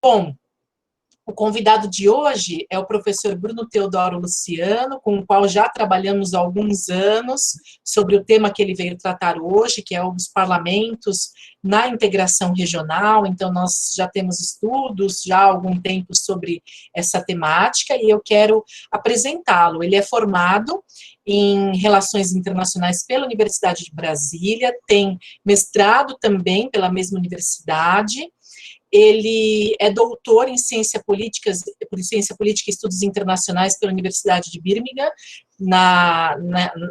Bom, o convidado de hoje é o professor Bruno Teodoro Luciano, com o qual já trabalhamos há alguns anos sobre o tema que ele veio tratar hoje, que é os parlamentos na integração regional. Então, nós já temos estudos já há algum tempo sobre essa temática e eu quero apresentá-lo. Ele é formado em Relações Internacionais pela Universidade de Brasília, tem mestrado também pela mesma universidade. Ele é doutor em Ciência Política e Estudos Internacionais pela Universidade de Birmingham,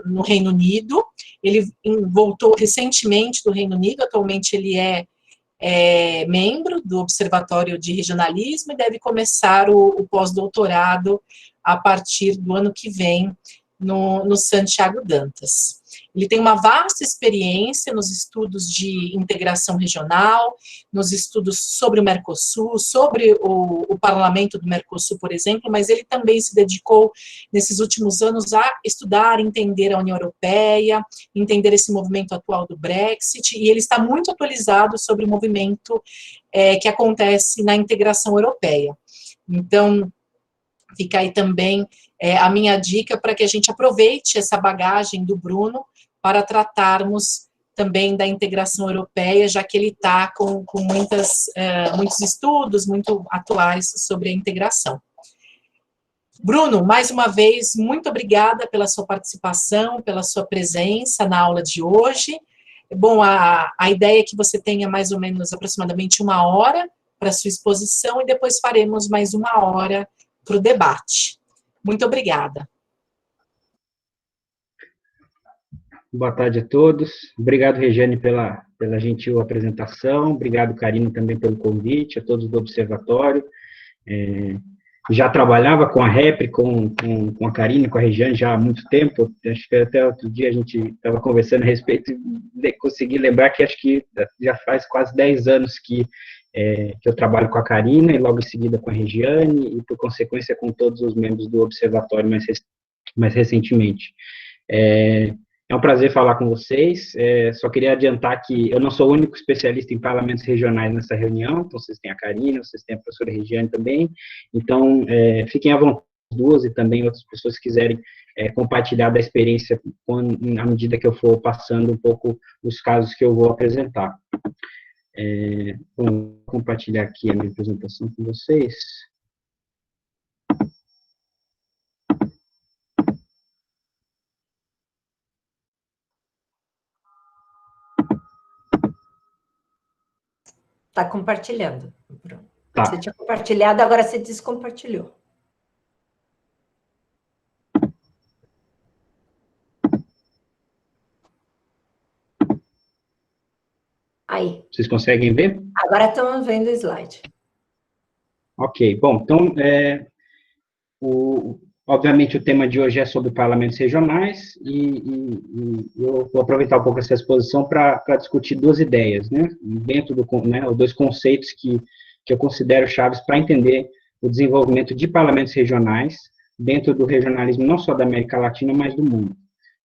no Reino Unido. Ele voltou recentemente do Reino Unido, atualmente ele é membro do Observatório de Regionalismo e deve começar o pós-doutorado a partir do ano que vem no Santiago Dantas. Ele tem uma vasta experiência nos estudos de integração regional, nos estudos sobre o Mercosul, sobre o parlamento do Mercosul, por exemplo, mas ele também se dedicou, nesses últimos anos, a estudar, entender a União Europeia, entender esse movimento atual do Brexit, e ele está muito atualizado sobre o movimento que acontece na integração europeia. Então, fica aí também a minha dica para que a gente aproveite essa bagagem do Bruno para tratarmos também da integração europeia, já que ele está com muitos estudos muito atuais sobre a integração. Bruno, mais uma vez, muito obrigada pela sua participação, pela sua presença na aula de hoje. Bom, a ideia é que você tenha mais ou menos aproximadamente 1 hora para a sua exposição e depois faremos mais 1 hora para o debate. Muito obrigada. Boa tarde a todos. Obrigado, Regiane, pela gentil apresentação. Obrigado, Karina, também pelo convite, a todos do Observatório. Já trabalhava com a REP, com a Karina, com a Regiane já há muito tempo. Acho que até outro dia a gente estava conversando a respeito de conseguir lembrar que acho que já faz quase 10 anos que eu trabalho com a Karina e logo em seguida com a Regiane e, por consequência, com todos os membros do Observatório mais recentemente. É um prazer falar com vocês. Só queria adiantar que eu não sou o único especialista em parlamentos regionais nessa reunião, então vocês têm a Karina, vocês têm a professora Regiane também, então fiquem à vontade, as duas, e também outras pessoas que quiserem compartilhar da experiência à medida que eu for passando um pouco os casos que eu vou apresentar. Vou compartilhar aqui a minha apresentação com vocês. Está compartilhando, Bruno. Tá. Você tinha compartilhado, agora você descompartilhou. Aí. Vocês conseguem ver? Agora estamos vendo o slide. Ok, bom, então, obviamente o tema de hoje é sobre parlamentos regionais e eu vou aproveitar um pouco essa exposição para discutir duas ideias, né, dentro ou dois conceitos que eu considero chaves para entender o desenvolvimento de parlamentos regionais dentro do regionalismo não só da América Latina, mas do mundo.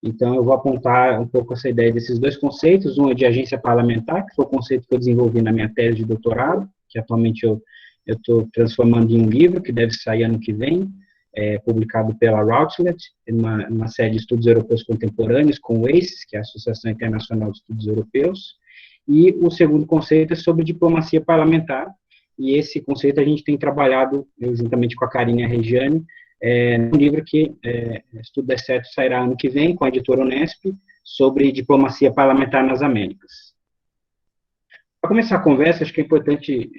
Então, eu vou apontar um pouco essa ideia desses dois conceitos, um é de agência parlamentar, que foi o conceito que eu desenvolvi na minha tese de doutorado, que atualmente eu estou transformando em um livro, que deve sair ano que vem, publicado pela Routledge, uma série de estudos europeus contemporâneos, com o ACES, que é a Associação Internacional de Estudos Europeus, e o segundo conceito é sobre diplomacia parlamentar, e esse conceito a gente tem trabalhado, juntamente com a Karina e a Regiane, no livro que, se tudo der certo, sairá ano que vem, com a editora Unesp, sobre diplomacia parlamentar nas Américas. Para começar a conversa, acho que é importante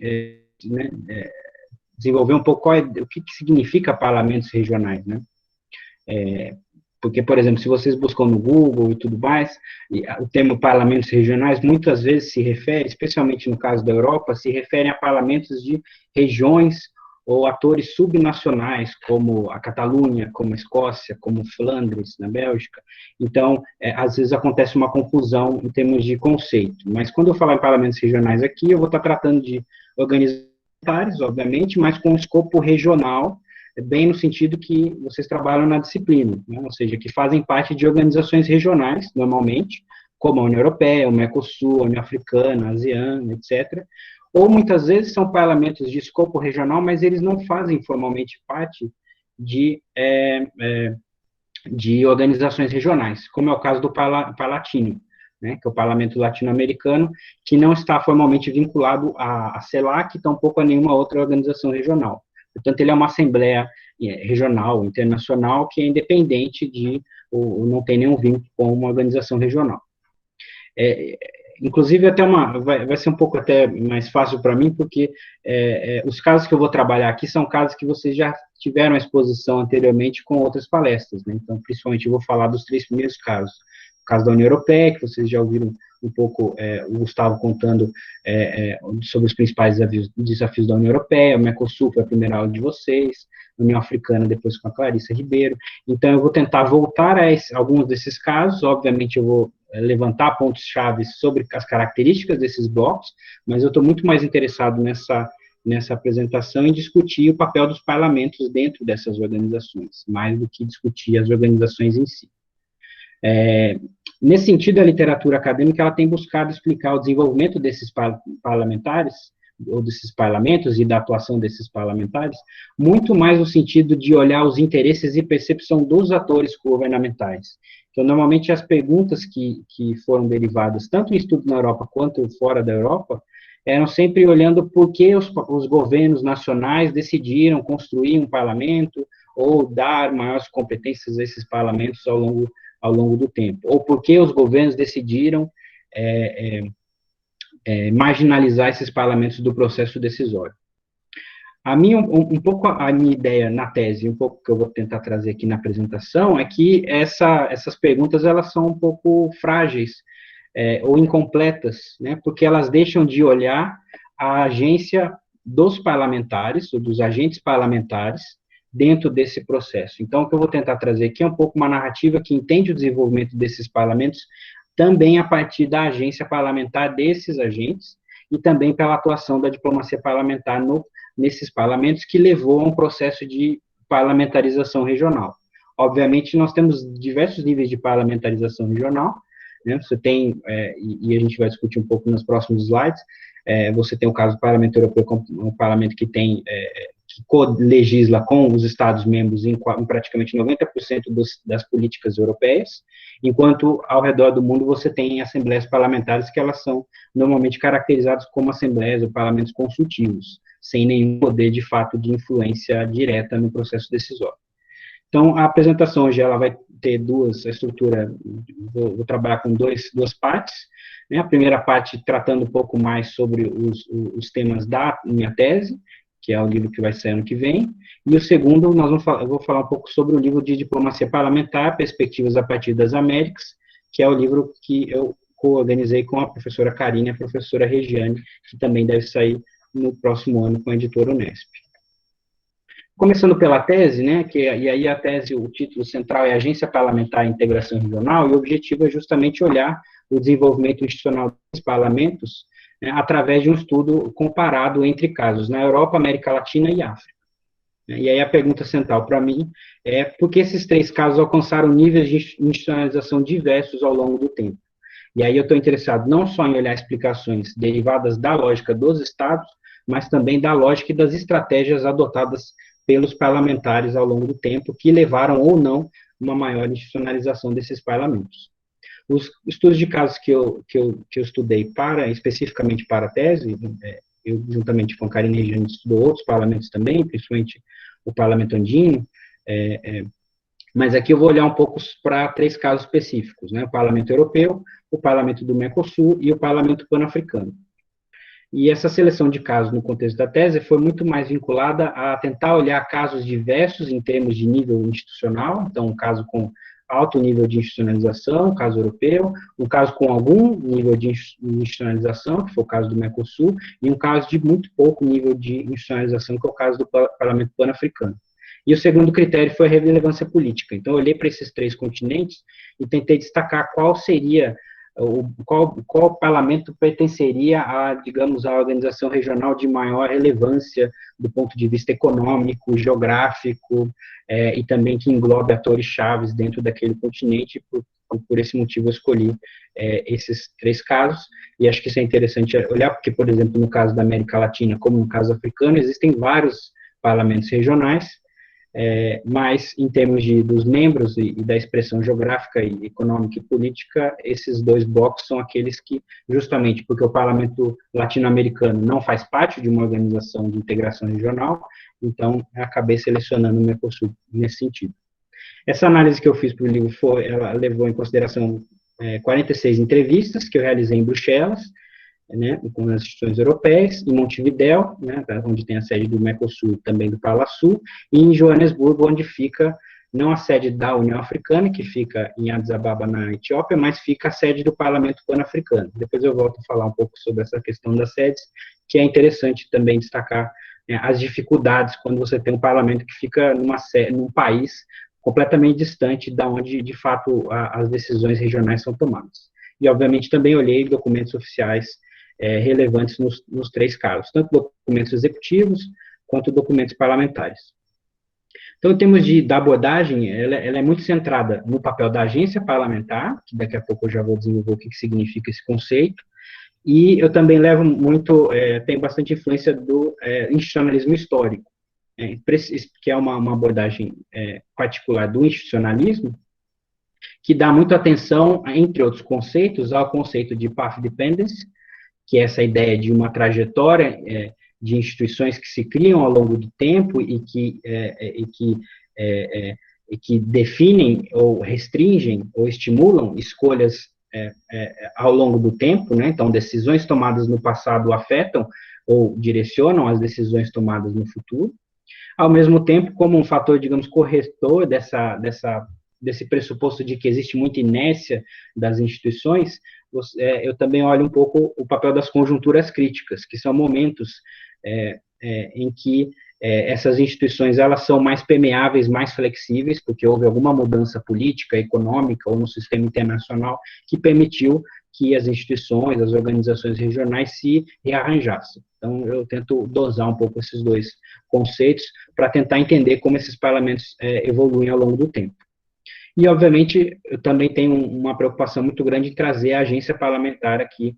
desenvolver um pouco o que significa parlamentos regionais, né? Porque, por exemplo, se vocês buscam no Google e tudo mais, o termo parlamentos regionais muitas vezes se refere, especialmente no caso da Europa, se refere a parlamentos de regiões ou atores subnacionais, como a Catalunha, como a Escócia, como Flandres, na Bélgica. Então, às vezes acontece uma confusão em termos de conceito. Mas quando eu falar em parlamentos regionais aqui, eu vou estar tratando de organizações, obviamente, mas com um escopo regional, bem no sentido que vocês trabalham na disciplina, né? Ou seja, que fazem parte de organizações regionais, normalmente, como a União Europeia, o Mercosul, a União Africana, a ASEAN, etc., ou muitas vezes são parlamentos de escopo regional, mas eles não fazem formalmente parte de organizações regionais, como é o caso do Palatino, né, que é o Parlamento Latino-Americano, que não está formalmente vinculado à CELAC, tampouco a nenhuma outra organização regional. Portanto, ele é uma assembleia regional, internacional, que é independente ou não tem nenhum vínculo com uma organização regional. Inclusive, até vai ser um pouco até mais fácil para mim, porque os casos que eu vou trabalhar aqui são casos que vocês já tiveram exposição anteriormente com outras palestras, né? Então, principalmente, eu vou falar dos 3 primeiros casos. O caso da União Europeia, que vocês já ouviram um pouco o Gustavo contando sobre os principais desafios da União Europeia, o Mercosul foi a primeira aula de vocês, a União Africana depois com a Clarissa Ribeiro. Então, eu vou tentar voltar a alguns desses casos, obviamente eu vou levantar pontos-chave sobre as características desses blocos, mas eu estou muito mais interessado nessa apresentação em discutir o papel dos parlamentos dentro dessas organizações, mais do que discutir as organizações em si. Nesse sentido, a literatura acadêmica ela tem buscado explicar o desenvolvimento desses parlamentares, ou desses parlamentos e da atuação desses parlamentares, muito mais no sentido de olhar os interesses e percepção dos atores governamentais. Então, normalmente, as perguntas que foram derivadas, tanto em estudo na Europa quanto fora da Europa, eram sempre olhando por que os governos nacionais decidiram construir um parlamento ou dar maiores competências a esses parlamentos ao longo do tempo, ou por que os governos decidiram marginalizar esses parlamentos do processo decisório. Um pouco a minha ideia na tese, um pouco que eu vou tentar trazer aqui na apresentação, é que essas perguntas elas são um pouco frágeis ou incompletas, né, porque elas deixam de olhar a agência dos parlamentares, ou dos agentes parlamentares, dentro desse processo. Então, o que eu vou tentar trazer aqui é um pouco uma narrativa que entende o desenvolvimento desses parlamentos também a partir da agência parlamentar desses agentes e também pela atuação da diplomacia parlamentar nesses parlamentos, que levou a um processo de parlamentarização regional. Obviamente, nós temos diversos níveis de parlamentarização regional, né? Você tem, e a gente vai discutir um pouco nos próximos slides, você tem o caso do Parlamento Europeu, um parlamento que tem que co-legisla com os Estados-membros em praticamente 90% das políticas europeias, enquanto ao redor do mundo você tem assembleias parlamentares que elas são normalmente caracterizadas como assembleias ou parlamentos consultivos, sem nenhum poder, de fato, de influência direta no processo decisório. Então, a apresentação hoje ela vai ter a estrutura, vou trabalhar com duas partes, né? A primeira parte tratando um pouco mais sobre os temas da minha tese, que é o livro que vai sair ano que vem, e o segundo, eu vou falar um pouco sobre o livro de Diplomacia Parlamentar, Perspectivas a partir das Américas, que é o livro que eu co-organizei com a professora Karine e a professora Regiane, que também deve sair no próximo ano com a editora Unesp. Começando pela tese, né, e aí a tese, o título central é Agência Parlamentar e Integração Regional, e o objetivo é justamente olhar o desenvolvimento institucional dos parlamentos, né, através de um estudo comparado entre casos na Europa, América Latina e África. E aí a pergunta central para mim é por que esses 3 casos alcançaram níveis de institucionalização diversos ao longo do tempo. E aí eu estou interessado não só em olhar explicações derivadas da lógica dos estados, mas também da lógica e das estratégias adotadas pelos parlamentares ao longo do tempo, que levaram ou não uma maior institucionalização desses parlamentos. Os estudos de casos que eu estudei especificamente para a tese, eu juntamente com a Karine Regiane estudou outros parlamentos também, principalmente o Parlamento Andino, mas aqui eu vou olhar um pouco para 3 casos específicos, né, o Parlamento Europeu, o Parlamento do Mercosul e o Parlamento Pan-Africano. E essa seleção de casos no contexto da tese foi muito mais vinculada a tentar olhar casos diversos em termos de nível institucional, então um caso com alto nível de institucionalização, um caso europeu, um caso com algum nível de institucionalização, que foi o caso do Mercosul, e um caso de muito pouco nível de institucionalização, que é o caso do Parlamento Pan-Africano. E o segundo critério foi a relevância política. Então, eu olhei para esses 3 continentes e tentei destacar qual seria, qual parlamento pertenceria a, digamos, a organização regional de maior relevância do ponto de vista econômico, geográfico, e também que englobe atores chaves dentro daquele continente, por esse motivo eu escolhi esses 3 casos, e acho que isso é interessante olhar, porque, por exemplo, no caso da América Latina, como no caso africano, existem vários parlamentos regionais, mas em termos dos membros e da expressão geográfica e econômica e política, esses 2 blocos são aqueles que, justamente porque o parlamento latino-americano não faz parte de uma organização de integração regional, então eu acabei selecionando o Mercosul nesse sentido. Essa análise que eu fiz para o livro ela levou em consideração 46 entrevistas que eu realizei em Bruxelas, né, com as instituições europeias, em Montevidéu, né, onde tem a sede do Mercosul, também do Palasul, e em Joanesburgo, onde fica, não a sede da União Africana, que fica em Addis Ababa, na Etiópia, mas fica a sede do Parlamento Pan-Africano. Depois eu volto a falar um pouco sobre essa questão das sedes, que é interessante também destacar as dificuldades quando você tem um parlamento que fica num país completamente distante da onde, de fato, as decisões regionais são tomadas. E, obviamente, também olhei documentos oficiais relevantes nos 3 casos, tanto documentos executivos quanto documentos parlamentares. Então, em termos da abordagem, ela é muito centrada no papel da agência parlamentar, que daqui a pouco eu já vou desenvolver o que significa esse conceito, e eu também levo muito, tenho bastante influência do institucionalismo histórico, que é uma abordagem particular do institucionalismo, que dá muita atenção, entre outros conceitos, ao conceito de path dependence, que é essa ideia de uma trajetória de instituições que se criam ao longo do tempo e que definem ou restringem ou estimulam escolhas ao longo do tempo, né? Então, decisões tomadas no passado afetam ou direcionam as decisões tomadas no futuro, ao mesmo tempo como um fator, digamos, corretor desse pressuposto de que existe muita inércia das instituições. Eu também olho um pouco o papel das conjunturas críticas, que são momentos em que essas instituições elas são mais permeáveis, mais flexíveis, porque houve alguma mudança política, econômica ou no sistema internacional que permitiu que as instituições, as organizações regionais se rearranjassem. Então, eu tento dosar um pouco esses 2 conceitos para tentar entender como esses parlamentos evoluem ao longo do tempo. E, obviamente, eu também tenho uma preocupação muito grande em trazer a agência parlamentar aqui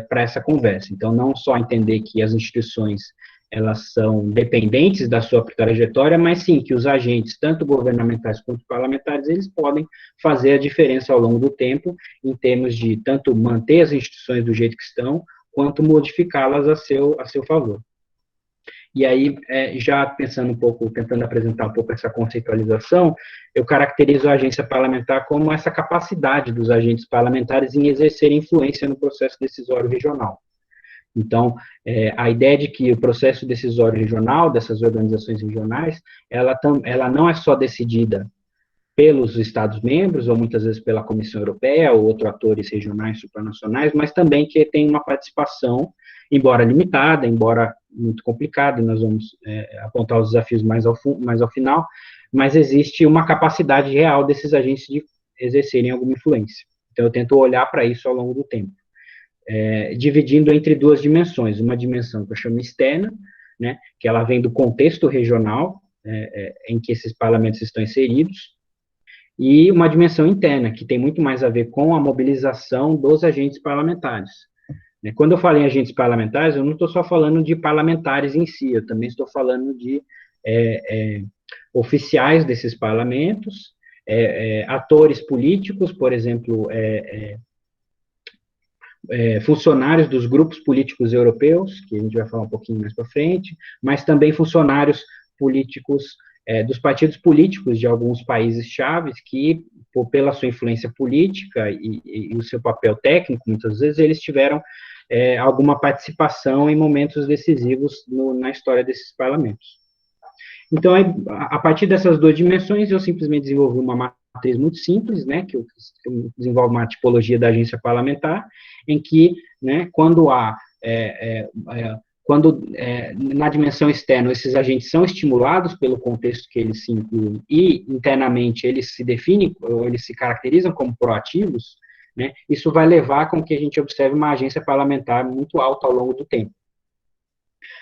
para essa conversa. Então, não só entender que as instituições elas são dependentes da sua trajetória, mas sim que os agentes, tanto governamentais quanto parlamentares, eles podem fazer a diferença ao longo do tempo, em termos de tanto manter as instituições do jeito que estão, quanto modificá-las a seu favor. E aí, já pensando um pouco, tentando apresentar um pouco essa conceitualização, eu caracterizo a agência parlamentar como essa capacidade dos agentes parlamentares em exercer influência no processo decisório regional. Então, a ideia de que o processo decisório regional, dessas organizações regionais, ela não é só decidida pelos Estados-membros, ou muitas vezes pela Comissão Europeia, ou outros atores regionais supranacionais, mas também que tem uma participação, embora limitada, embora muito complicada, e nós vamos apontar os desafios mais ao final, mas existe uma capacidade real desses agentes de exercerem alguma influência. Então, eu tento olhar para isso ao longo do tempo, dividindo entre 2 dimensões, uma dimensão que eu chamo externa, né, que ela vem do contexto regional, em que esses parlamentos estão inseridos, e uma dimensão interna, que tem muito mais a ver com a mobilização dos agentes parlamentares. Quando eu falo em agentes parlamentares, eu não estou só falando de parlamentares em si, eu também estou falando de oficiais desses parlamentos, atores políticos, por exemplo, funcionários dos grupos políticos europeus, que a gente vai falar um pouquinho mais para frente, mas também funcionários políticos dos partidos políticos de alguns países chaves que, pela sua influência política e o seu papel técnico, muitas vezes eles tiveram alguma participação em momentos decisivos na história desses parlamentos. Então, a partir dessas 2 dimensões, eu simplesmente desenvolvi uma matriz muito simples, né, que eu desenvolvo uma tipologia da agência parlamentar, em que, né, quando na dimensão externa esses agentes são estimulados pelo contexto que eles se incluem e internamente eles se definem ou eles se caracterizam como proativos, né, isso vai levar com que a gente observe uma agência parlamentar muito alta ao longo do tempo.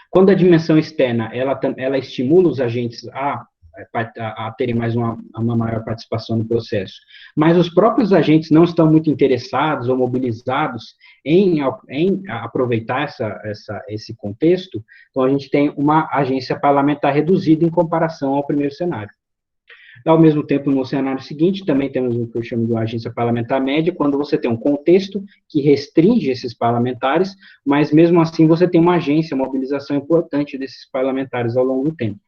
Quando a dimensão externa ela estimula os agentes a a terem mais uma maior participação no processo. Mas os próprios agentes não estão muito interessados ou mobilizados em aproveitar esse contexto, então a gente tem uma agência parlamentar reduzida em comparação ao primeiro cenário. Ao mesmo tempo, no cenário seguinte, também temos o que eu chamo de uma agência parlamentar média, quando você tem um contexto que restringe esses parlamentares, mas mesmo assim você tem uma agência, uma mobilização importante desses parlamentares ao longo do tempo.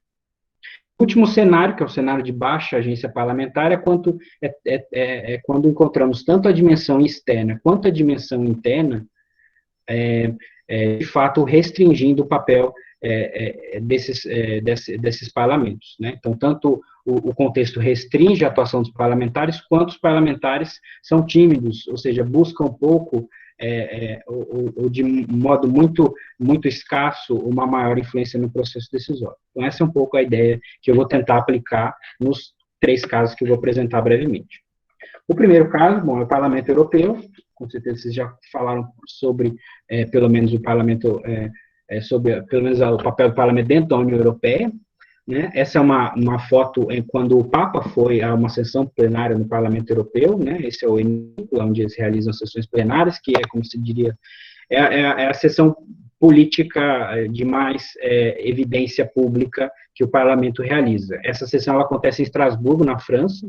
O último cenário, que é o cenário de baixa agência parlamentar, é quando encontramos tanto a dimensão externa quanto a dimensão interna, de fato, restringindo o papel desses parlamentos, né? Então, tanto o contexto restringe a atuação dos parlamentares, quanto os parlamentares são tímidos, ou seja, buscam um pouco, ou de modo muito escasso, uma maior influência no processo decisório. Então, essa é um pouco a ideia que eu vou tentar aplicar nos 3 casos que eu vou apresentar brevemente. O primeiro caso, bom, é o Parlamento Europeu, com certeza vocês já falaram sobre, pelo menos, o Parlamento, sobre, pelo menos, o papel do Parlamento dentro da União Europeia, né? Essa é uma foto quando o Papa foi a uma sessão plenária no Parlamento Europeu, né? Esse é o hemiciclo, onde eles realizam sessões plenárias, que é, como se diria, a sessão política de mais evidência pública que o Parlamento realiza. Essa sessão ela acontece em Estrasburgo, na França,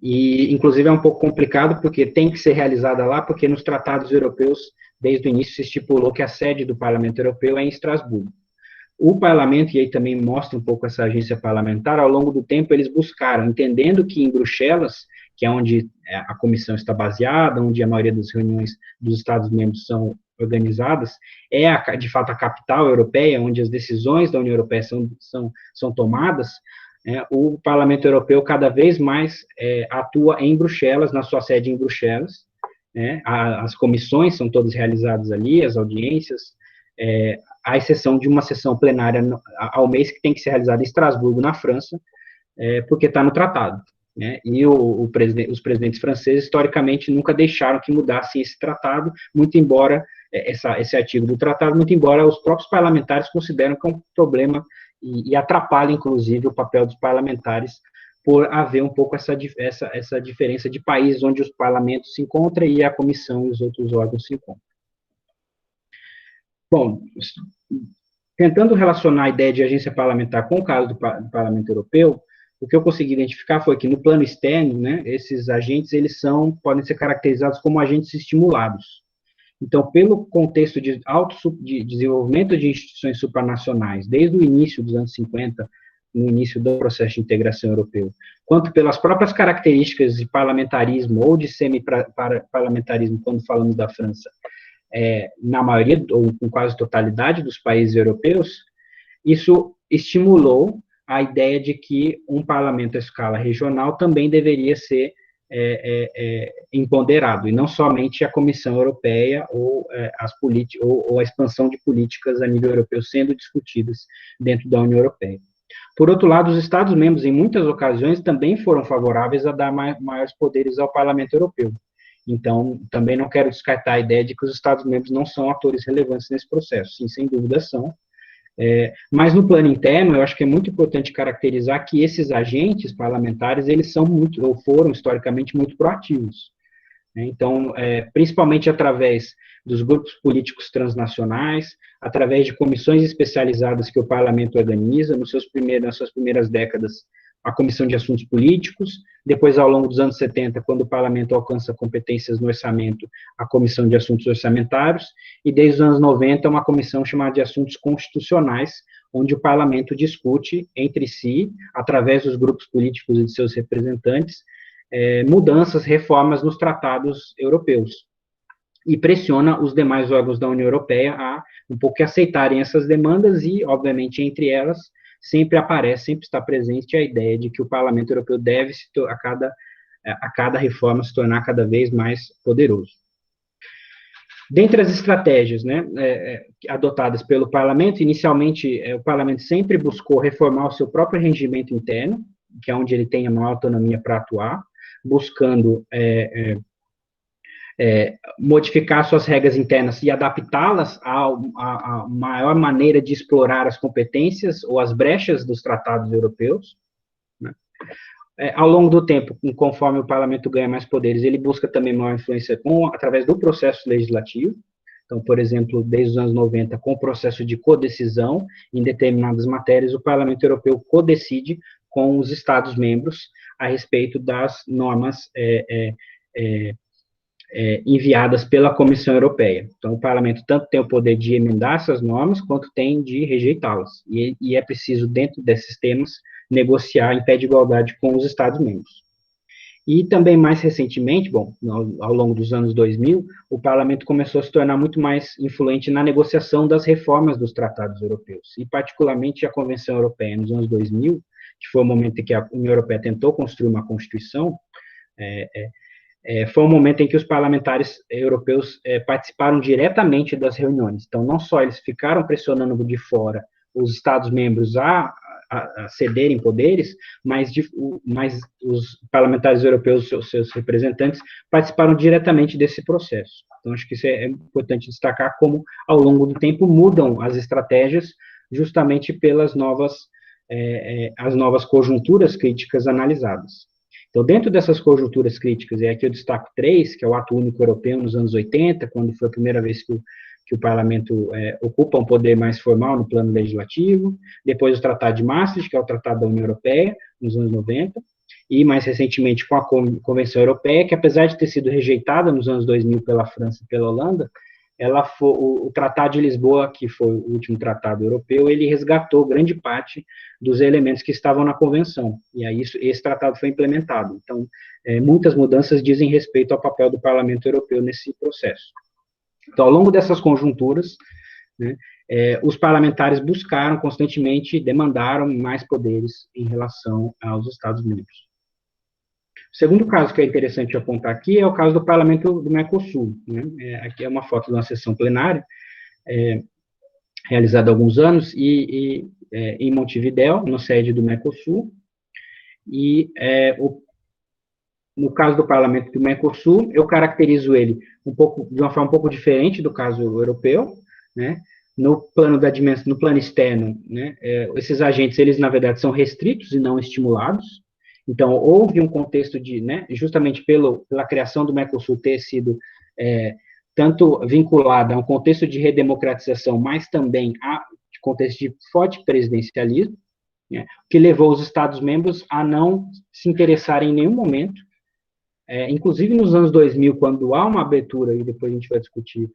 e, inclusive, é um pouco complicado, porque tem que ser realizada lá, porque nos tratados europeus, desde o início, se estipulou que a sede do Parlamento Europeu é em Estrasburgo. O Parlamento, e aí também mostra um pouco essa agência parlamentar, ao longo do tempo eles buscaram, entendendo que em Bruxelas, que é onde a comissão está baseada, onde a maioria das reuniões dos Estados-membros são organizadas, de fato, a capital europeia, onde as decisões da União Europeia são tomadas, o Parlamento Europeu cada vez mais atua em Bruxelas, na sua sede em Bruxelas, as comissões são todas realizadas ali, as audiências, à exceção de uma sessão plenária ao mês que tem que ser realizada em Estrasburgo, na França, porque está no tratado, né? E os presidentes franceses, historicamente, nunca deixaram que mudasse esse tratado, muito embora, esse artigo do tratado, muito embora os próprios parlamentares consideram que é um problema e atrapalha, inclusive, o papel dos parlamentares por haver um pouco essa diferença de países onde os parlamentos se encontram e a comissão e os outros órgãos se encontram. Bom, tentando relacionar a ideia de agência parlamentar com o caso do Parlamento Europeu, o que eu consegui identificar foi que, no plano externo, né, esses agentes podem ser caracterizados como agentes estimulados. Então, pelo contexto de desenvolvimento de instituições supranacionais, desde o início dos anos 50, no início do processo de integração europeu, quanto pelas próprias características de parlamentarismo ou de semi-parlamentarismo, quando falamos da França, na maioria, ou com quase totalidade dos países europeus, isso estimulou a ideia de que um parlamento à escala regional também deveria ser empoderado, e não somente a Comissão Europeia ou a expansão de políticas a nível europeu sendo discutidas dentro da União Europeia. Por outro lado, os Estados-membros, em muitas ocasiões, também foram favoráveis a dar maiores poderes ao Parlamento Europeu. Então, também não quero descartar a ideia de que os Estados-membros não são atores relevantes nesse processo. Sim, sem dúvida são. Mas no plano interno, eu acho que é muito importante caracterizar que esses agentes parlamentares, eles foram historicamente muito proativos. Então, principalmente através dos grupos políticos transnacionais, através de comissões especializadas que o parlamento organiza, nas suas primeiras décadas, a Comissão de Assuntos Políticos, depois, ao longo dos anos 70, quando o parlamento alcança competências no orçamento, a Comissão de Assuntos Orçamentários, e desde os anos 90, uma comissão chamada de Assuntos Constitucionais, onde o parlamento discute entre si, através dos grupos políticos e de seus representantes, mudanças, reformas nos tratados europeus, e pressiona os demais órgãos da União Europeia a um pouco aceitarem essas demandas e, obviamente, entre elas, sempre está presente a ideia de que o Parlamento Europeu deve, a cada reforma, se tornar cada vez mais poderoso. Dentre as estratégias, né, adotadas pelo Parlamento, inicialmente, o Parlamento sempre buscou reformar o seu próprio regimento interno, que é onde ele tem a maior autonomia para atuar, buscando modificar suas regras internas e adaptá-las à maior maneira de explorar as competências ou as brechas dos tratados europeus, né? Ao longo do tempo, conforme o parlamento ganha mais poderes, ele busca também maior influência através do processo legislativo. Então, por exemplo, desde os anos 90, com o processo de codecisão em determinadas matérias, o Parlamento Europeu codecide com os Estados-membros a respeito das normas enviadas pela Comissão Europeia. Então, o Parlamento tanto tem o poder de emendar essas normas, quanto tem de rejeitá-las. E é preciso, dentro desses temas, negociar em pé de igualdade com os Estados-membros. E também, mais recentemente, ao longo dos anos 2000, o Parlamento começou a se tornar muito mais influente na negociação das reformas dos tratados europeus, e particularmente a Convenção Europeia, nos anos 2000, que foi o momento em que a União Europeia tentou construir uma Constituição, foi um momento em que os parlamentares europeus participaram diretamente das reuniões. Então, não só eles ficaram pressionando de fora os Estados-membros a cederem poderes, mas os parlamentares europeus, seus representantes, participaram diretamente desse processo. Então, acho que isso é importante destacar como, ao longo do tempo, mudam as estratégias justamente pelas as novas conjunturas críticas analisadas. Então, dentro dessas conjunturas críticas, e aqui eu destaco 3, que é o Ato Único Europeu nos anos 80, quando foi a primeira vez que o Parlamento ocupa um poder mais formal no plano legislativo, depois o Tratado de Maastricht, que é o Tratado da União Europeia, nos anos 90, e mais recentemente com a Convenção Europeia, que apesar de ter sido rejeitada nos anos 2000 pela França e pela Holanda, o Tratado de Lisboa, que foi o último tratado europeu, ele resgatou grande parte dos elementos que estavam na Convenção, e aí esse tratado foi implementado. Então, muitas mudanças dizem respeito ao papel do Parlamento Europeu nesse processo. Então, ao longo dessas conjunturas, né, os parlamentares buscaram constantemente, demandaram mais poderes em relação aos Estados-membros. O segundo caso que é interessante apontar aqui é o caso do Parlamento do Mercosul, né? Aqui é uma foto de uma sessão plenária, realizada há alguns anos, em Montevidéu, na sede do Mercosul, e no caso do Parlamento do Mercosul, eu caracterizo ele de uma forma um pouco diferente do caso europeu, né? No plano externo, né, esses agentes, eles na verdade são restritos e não estimulados. Então, houve um contexto justamente pela criação do Mercosul ter sido tanto vinculada a um contexto de redemocratização, mas também a contexto de forte presidencialismo, né, que levou os Estados-membros a não se interessarem em nenhum momento, inclusive nos anos 2000, quando há uma abertura, e depois a gente vai discutir,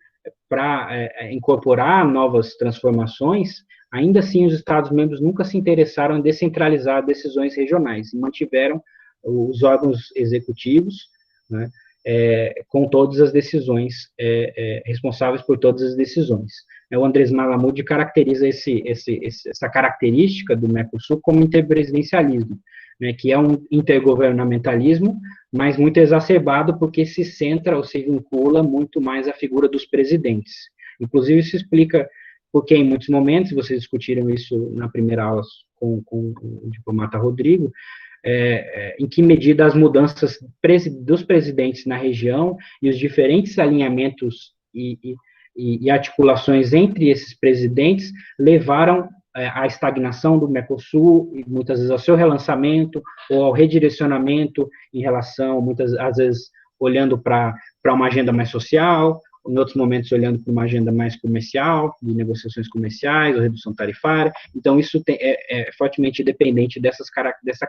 para incorporar novas transformações, ainda assim os Estados-membros nunca se interessaram em descentralizar decisões regionais, e mantiveram os órgãos executivos, né, com todas as decisões, responsáveis por todas as decisões. O Andrés Malamud caracteriza essa característica do Mercosul como interpresidencialismo, né, que é um intergovernamentalismo, mas muito exacerbado porque se centra ou se vincula muito mais à figura dos presidentes. Inclusive, isso explica porque, em muitos momentos, vocês discutiram isso na primeira aula com o diplomata Rodrigo, em que medida as mudanças dos presidentes na região e os diferentes alinhamentos e articulações entre esses presidentes levaram à estagnação do Mercosul, e muitas vezes ao seu relançamento, ou ao redirecionamento em relação, às vezes, olhando para uma agenda mais social, em outros momentos olhando para uma agenda mais comercial, de negociações comerciais, ou redução tarifária. Então, isso é fortemente dependente dessa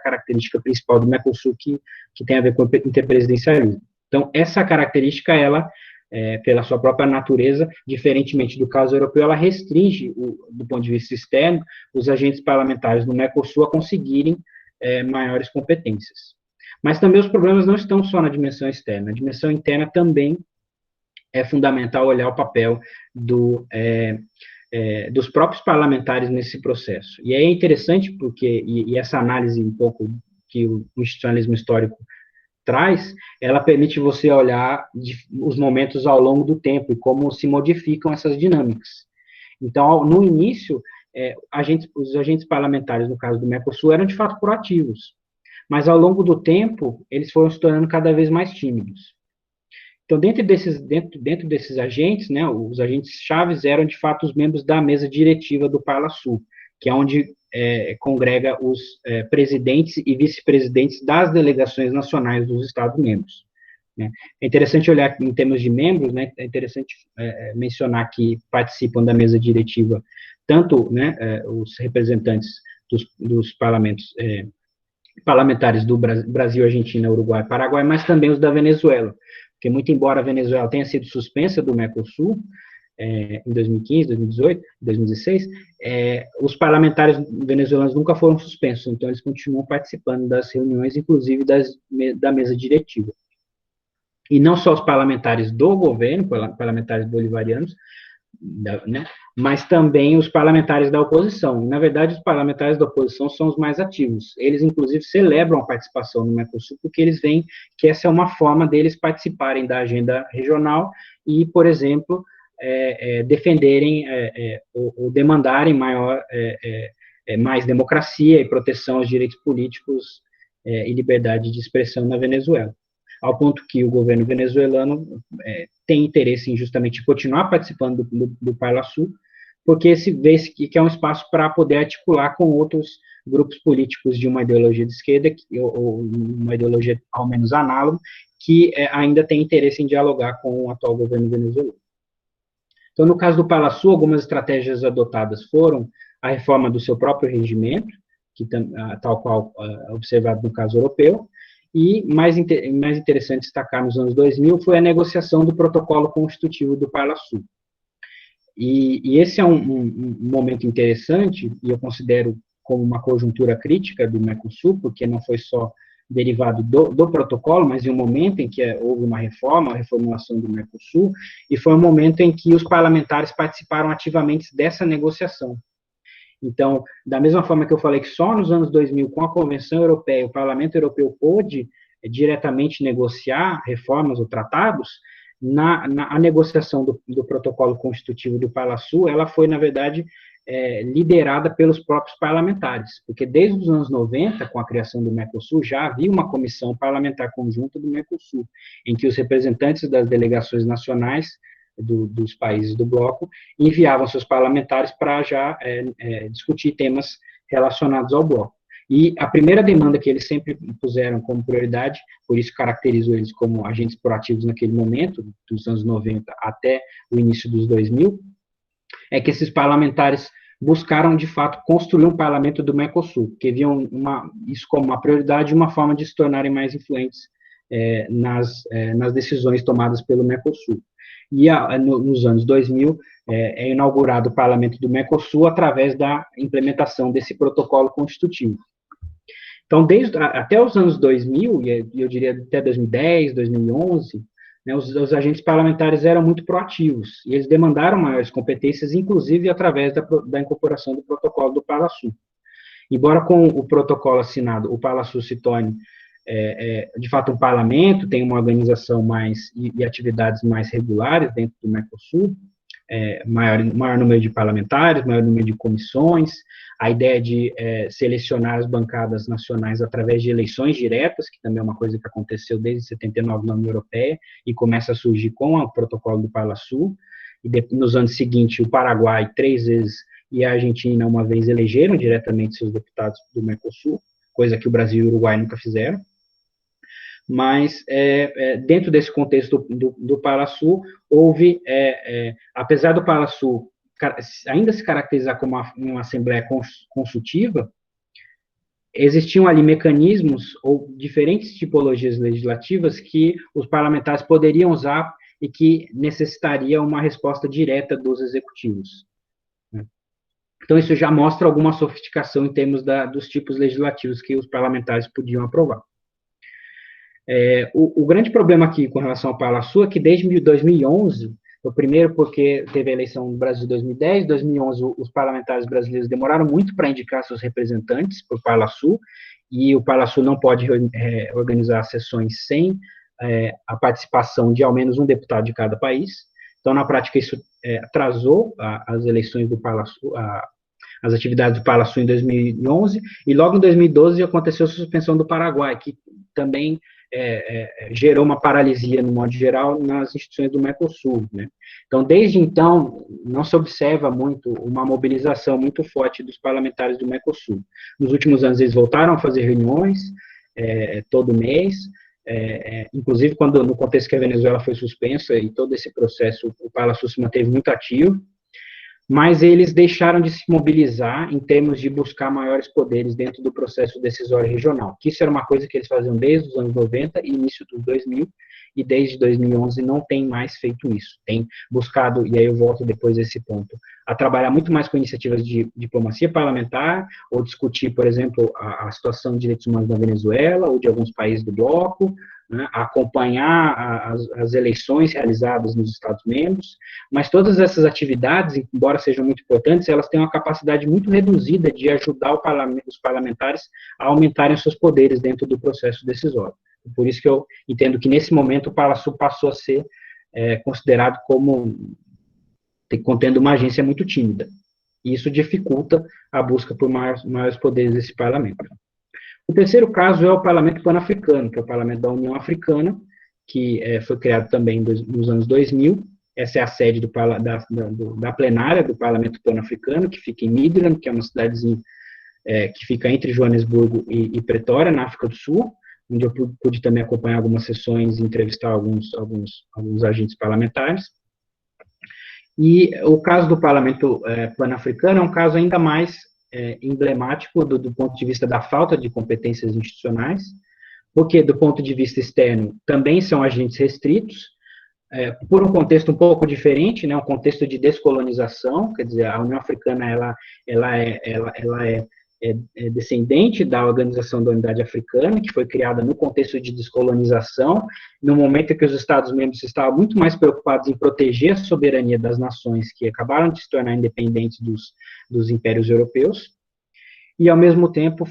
característica principal do Mercosul, que tem a ver com o interpresidencialismo. Então, essa característica, ela, pela sua própria natureza, diferentemente do caso europeu, ela restringe, do ponto de vista externo, os agentes parlamentares do Mercosul a conseguirem maiores competências. Mas também os problemas não estão só na dimensão externa. A dimensão interna também é fundamental olhar o papel dos próprios parlamentares nesse processo. E é interessante porque, e essa análise um pouco que o institucionalismo histórico traz, ela permite você olhar os momentos ao longo do tempo e como se modificam essas dinâmicas. Então, no início, os agentes parlamentares, no caso do Mercosul, eram de fato proativos, mas ao longo do tempo, eles foram se tornando cada vez mais tímidos. Então, dentro desses agentes, né, os agentes chaves eram, de fato, os membros da mesa diretiva do Parlasul, que é onde congrega os presidentes e vice-presidentes das delegações nacionais dos Estados-membros. Né. É interessante olhar em termos de membros, né, é interessante mencionar que participam da mesa diretiva tanto, né, os representantes dos parlamentares do Brasil, Argentina, Uruguai e Paraguai, mas também os da Venezuela, porque muito embora a Venezuela tenha sido suspensa do Mercosul, em 2015, 2018, 2016, os parlamentares venezuelanos nunca foram suspensos, então eles continuam participando das reuniões, inclusive da mesa diretiva. E não só os parlamentares do governo, parlamentares bolivarianos, né, mas também os parlamentares da oposição. Na verdade, os parlamentares da oposição são os mais ativos. Eles, inclusive, celebram a participação no Mercosul, porque eles veem que essa é uma forma deles participarem da agenda regional e, por exemplo, defenderem ou demandarem mais democracia e proteção aos direitos políticos e liberdade de expressão na Venezuela. Ao ponto que o governo venezuelano tem interesse em justamente continuar participando do Parlasul, porque vê que é um espaço para poder articular com outros grupos políticos de uma ideologia de esquerda, ou uma ideologia ao menos análoga, que ainda tem interesse em dialogar com o atual governo venezuelano. Então, no caso do Parlasul, algumas estratégias adotadas foram a reforma do seu próprio regimento, tal qual observado no caso europeu, e mais interessante destacar nos anos 2000 foi a negociação do protocolo constitutivo do Parlasul. E esse é um momento interessante, e eu considero como uma conjuntura crítica do Mercosul, porque não foi só derivado do protocolo, mas em um momento em que houve uma reformulação do Mercosul, e foi um momento em que os parlamentares participaram ativamente dessa negociação. Então, da mesma forma que eu falei que só nos anos 2000, com a Convenção Europeia, o Parlamento Europeu pôde diretamente negociar reformas ou tratados, a negociação do protocolo constitutivo do Parlasul, ela foi, na verdade, liderada pelos próprios parlamentares, porque desde os anos 90, com a criação do Mercosul, já havia uma comissão parlamentar conjunta do Mercosul, em que os representantes das delegações nacionais dos países do bloco enviavam seus parlamentares para já discutir temas relacionados ao bloco. E a primeira demanda que eles sempre puseram como prioridade, por isso caracterizo eles como agentes proativos naquele momento, dos anos 90 até o início dos 2000, é que esses parlamentares buscaram, de fato, construir um parlamento do Mercosul, que viam isso como uma prioridade e uma forma de se tornarem mais influentes nas decisões tomadas pelo Mercosul. E nos anos 2000 é inaugurado o Parlamento do Mercosul através da implementação desse protocolo constitutivo. Então, até os anos 2000, e eu diria até 2010, 2011, né, os agentes parlamentares eram muito proativos, e eles demandaram maiores competências, inclusive através da incorporação do protocolo do Parlasul. Embora com o protocolo assinado, o Parlasul se torne de fato um parlamento, tem uma organização e atividades mais regulares dentro do Mercosul, maior número de parlamentares, maior número de comissões, a ideia de selecionar as bancadas nacionais através de eleições diretas, que também é uma coisa que aconteceu desde 79 na União Europeia, e começa a surgir com o protocolo do Parlasul, e nos anos seguintes o Paraguai 3 vezes e a Argentina uma vez elegeram diretamente seus deputados do Mercosul, coisa que o Brasil e o Uruguai nunca fizeram. Mas, dentro desse contexto do Parlasul, houve, apesar do Parlasul ainda se caracterizar como uma assembleia consultiva, existiam ali mecanismos ou diferentes tipologias legislativas que os parlamentares poderiam usar e que necessitaria uma resposta direta dos executivos. Então, isso já mostra alguma sofisticação em termos dos tipos legislativos que os parlamentares podiam aprovar. O grande problema aqui com relação ao Parlasul é que desde 2011, o primeiro porque teve a eleição no Brasil em 2010, 2011 os parlamentares brasileiros demoraram muito para indicar seus representantes para o Parlasul, e o Parlasul não pode organizar sessões sem a participação de ao menos um deputado de cada país. Então, na prática, isso atrasou as eleições do Parlasul, as atividades do Parlasul em 2011, e logo em 2012 aconteceu a suspensão do Paraguai, que também gerou uma paralisia, no modo geral, nas instituições do Mercosul, né? Então, desde então, não se observa muito uma mobilização muito forte dos parlamentares do Mercosul. Nos últimos anos, eles voltaram a fazer reuniões todo mês, inclusive quando, no contexto que a Venezuela foi suspensa e todo esse processo, o Parlasul se manteve muito ativo, mas eles deixaram de se mobilizar em termos de buscar maiores poderes dentro do processo decisório regional, que isso era uma coisa que eles faziam desde os anos 90 e início dos 2000, e desde 2011 não tem mais feito isso. Tem buscado, e aí eu volto depois desse ponto, a trabalhar muito mais com iniciativas de diplomacia parlamentar, ou discutir, por exemplo, a situação de direitos humanos da Venezuela, ou de alguns países do bloco, né, acompanhar as eleições realizadas nos Estados-membros, mas todas essas atividades, embora sejam muito importantes, elas têm uma capacidade muito reduzida de ajudar os parlamentares a aumentarem seus poderes dentro do processo decisório. Por isso que eu entendo que, nesse momento, o Parlasul passou a ser considerado como contendo uma agência muito tímida. E isso dificulta a busca por maiores poderes desse parlamento. O terceiro caso é o Parlamento Pan-Africano, que é o Parlamento da União Africana, que foi criado também nos anos 2000. Essa é a sede da plenária do Parlamento Pan-Africano, que fica em Midrand, que é uma cidadezinha que fica entre Joanesburgo e Pretória, na África do Sul, onde eu pude também acompanhar algumas sessões e entrevistar alguns agentes parlamentares. E o caso do Parlamento Pan-Africano é um caso ainda mais emblemático do ponto de vista da falta de competências institucionais, porque, do ponto de vista externo, também são agentes restritos, por um contexto um pouco diferente, né, um contexto de descolonização, quer dizer, a União Africana ela é descendente da Organização da Unidade Africana, que foi criada no contexto de descolonização, no momento em que os Estados-membros estavam muito mais preocupados em proteger a soberania das nações que acabaram de se tornar independentes dos impérios europeus, e, ao mesmo tempo,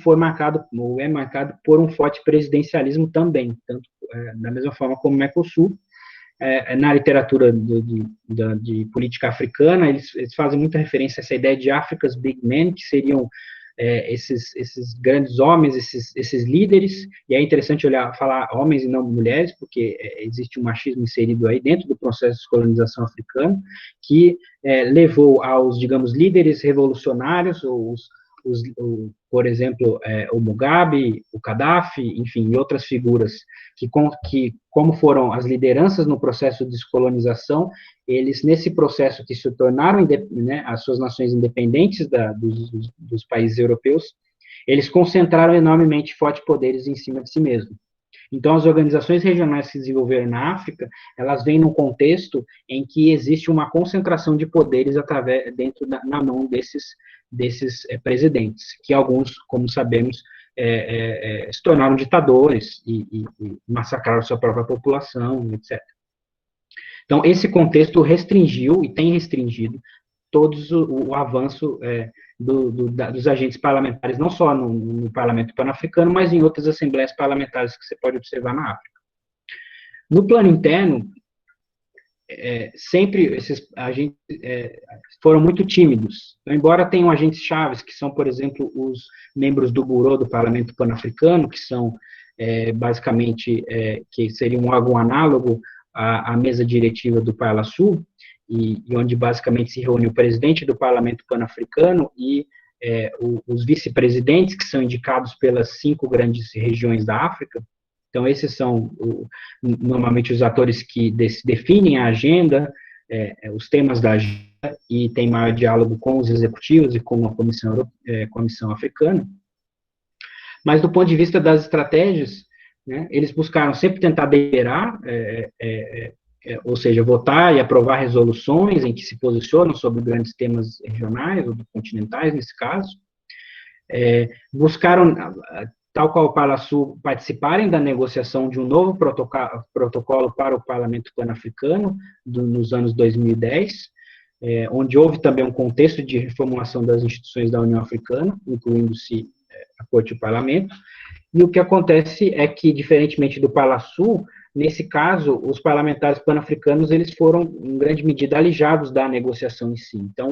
é marcado por um forte presidencialismo também, tanto da mesma forma como o Mercosul. Na literatura de política africana, eles fazem muita referência a essa ideia de Africa's Big Men, que seriam esses grandes homens, esses líderes, e é interessante falar homens e não mulheres, porque existe um machismo inserido aí dentro do processo de colonização africano, que levou aos, digamos, líderes revolucionários, por exemplo, o Mugabe, o Gaddafi, enfim, e outras figuras, que como foram as lideranças no processo de descolonização, eles, nesse processo que se tornaram, né, as suas nações independentes dos países europeus, eles concentraram enormemente fortes poderes em cima de si mesmos. Então, as organizações regionais que se desenvolveram na África, elas vêm num contexto em que existe uma concentração de poderes na mão desses presidentes, que alguns, como sabemos, se tornaram ditadores e massacraram sua própria população, etc. Então, esse contexto restringiu e tem restringido o avanço dos agentes parlamentares, não só no Parlamento Pan-Africano, mas em outras assembleias parlamentares que você pode observar na África. No plano interno, sempre esses agentes foram muito tímidos. Então, embora tenham agentes chaves, que são, por exemplo, os membros do Bureau do Parlamento Pan-Africano, que são, basicamente, que seria um órgão análogo à mesa diretiva do Parlasul, e onde basicamente se reúne o presidente do Parlamento Pan-Africano e os vice-presidentes, que são indicados pelas 5 grandes regiões da África. Então, esses são normalmente os atores que definem a agenda, os temas da agenda, e tem maior diálogo com os executivos e com a Comissão Africana. Mas, do ponto de vista das estratégias, né, eles buscaram sempre tentar deliberar, ou seja, votar e aprovar resoluções em que se posicionam sobre grandes temas regionais ou continentais, nesse caso. Buscaram, tal qual o Parlasul, participarem da negociação de um novo protocolo para o Parlamento Pan-Africano, nos anos 2010, onde houve também um contexto de reformulação das instituições da União Africana, incluindo-se a Corte e o Parlamento. E o que acontece é que, diferentemente do Parlasul, nesse caso, os parlamentares pan-africanos, eles foram, em grande medida, alijados da negociação em si. Então,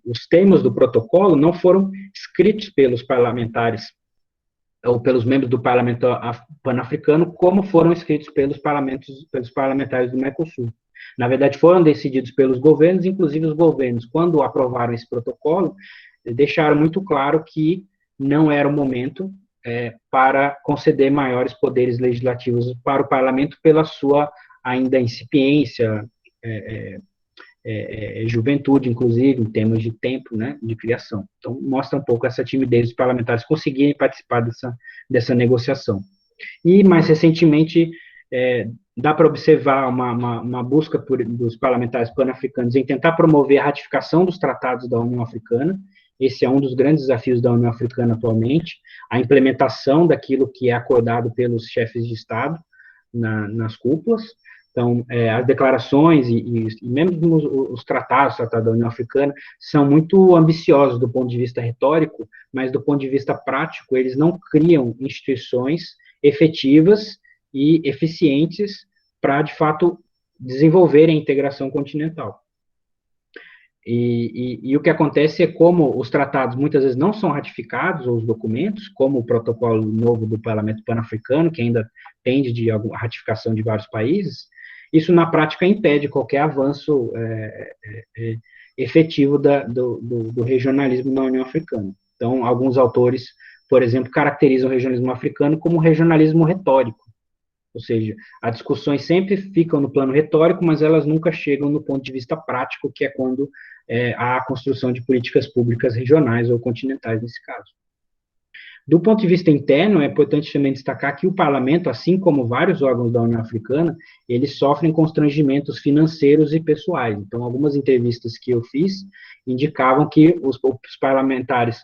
os termos do protocolo não foram escritos pelos parlamentares ou pelos membros do Parlamento Pan-Africano, como foram escritos pelos parlamentares do Mercosul. Na verdade, foram decididos pelos governos, inclusive os governos, quando aprovaram esse protocolo, deixaram muito claro que não era o momento para conceder maiores poderes legislativos para o parlamento pela sua ainda incipiência, juventude, inclusive, em termos de tempo, né, de criação. Então, mostra um pouco essa timidez dos parlamentares conseguirem participar dessa negociação. E, mais recentemente, dá para observar uma busca dos parlamentares pan-africanos em tentar promover a ratificação dos tratados da União Africana. Esse é um dos grandes desafios da União Africana atualmente, a implementação daquilo que é acordado pelos chefes de Estado nas cúpulas. Então, as declarações e mesmo os tratados da União Africana são muito ambiciosos do ponto de vista retórico, mas do ponto de vista prático, eles não criam instituições efetivas e eficientes para, de fato, desenvolver a integração continental. E o que acontece é como os tratados muitas vezes não são ratificados, ou os documentos, como o protocolo novo do Parlamento Pan-Africano, que ainda pende de alguma ratificação de vários países, isso na prática impede qualquer avanço efetivo do regionalismo na União Africana. Então, alguns autores, por exemplo, caracterizam o regionalismo africano como um regionalismo retórico, ou seja, as discussões sempre ficam no plano retórico, mas elas nunca chegam no ponto de vista prático, que é quando há a construção de políticas públicas regionais ou continentais, nesse caso. Do ponto de vista interno, é importante também destacar que o parlamento, assim como vários órgãos da União Africana, eles sofrem constrangimentos financeiros e pessoais. Então, algumas entrevistas que eu fiz indicavam que os parlamentares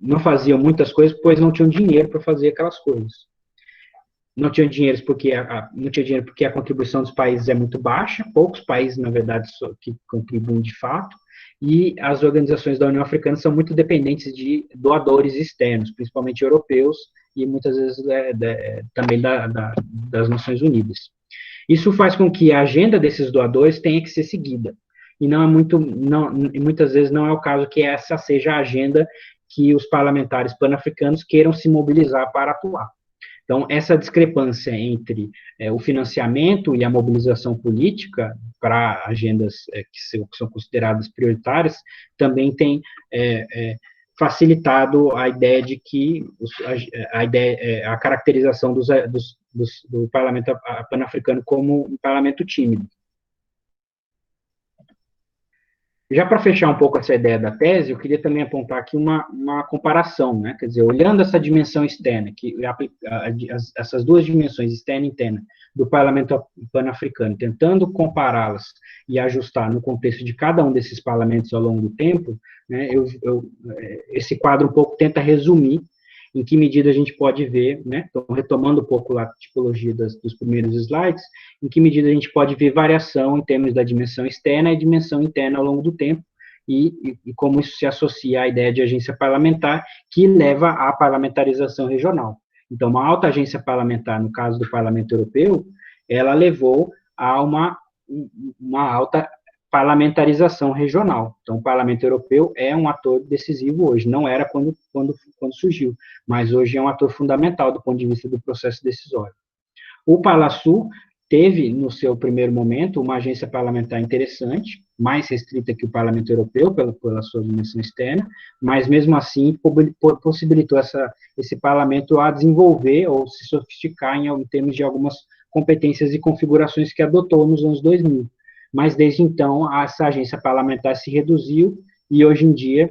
não faziam muitas coisas, pois não tinham dinheiro para fazer aquelas coisas. Não tinham dinheiro porque a contribuição dos países é muito baixa, poucos países, na verdade, que contribuem de fato, e as organizações da União Africana são muito dependentes de doadores externos, principalmente europeus, e muitas vezes também das Nações Unidas. Isso faz com que a agenda desses doadores tenha que ser seguida, e muitas vezes não é o caso que essa seja a agenda que os parlamentares pan-africanos queiram se mobilizar para atuar. Então, essa discrepância entre o financiamento e a mobilização política para agendas que são consideradas prioritárias também tem facilitado a ideia de que a caracterização do parlamento pan-africano como um parlamento tímido. Já para fechar um pouco essa ideia da tese, eu queria também apontar aqui uma comparação, né? Quer dizer, olhando essa dimensão externa, essas duas dimensões, externa e interna, do parlamento pan-africano, tentando compará-las e ajustar no contexto de cada um desses parlamentos ao longo do tempo, né, esse quadro um pouco tenta resumir em que medida a gente pode ver, né, então, retomando um pouco lá a tipologia dos primeiros slides, em que medida a gente pode ver variação em termos da dimensão externa e dimensão interna ao longo do tempo, e como isso se associa à ideia de agência parlamentar, que leva à parlamentarização regional. Então, uma alta agência parlamentar, no caso do Parlamento Europeu, ela levou a uma alta parlamentarização regional. Então, o Parlamento Europeu é um ator decisivo hoje, não era quando surgiu, mas hoje é um ator fundamental do ponto de vista do processo decisório. O Parlasul teve, no seu primeiro momento, uma agência parlamentar interessante, mais restrita que o Parlamento Europeu, pela sua dimensão externa, mas, mesmo assim, possibilitou esse parlamento a desenvolver ou se sofisticar em termos de algumas competências e configurações que adotou nos anos 2000. Mas, desde então, essa agência parlamentar se reduziu e, hoje em dia,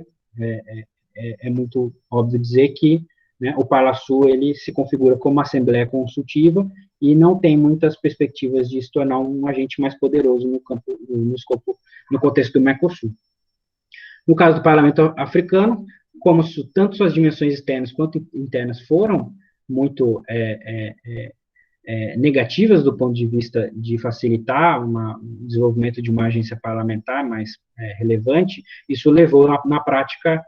é muito óbvio dizer que, né, o Parlasul ele se configura como uma assembleia consultiva e não tem muitas perspectivas de se tornar um agente mais poderoso no contexto do Mercosul. No caso do Parlamento Africano, como tanto suas dimensões externas quanto internas foram muito negativas do ponto de vista de facilitar o desenvolvimento de uma agência parlamentar mais relevante, isso levou, na prática,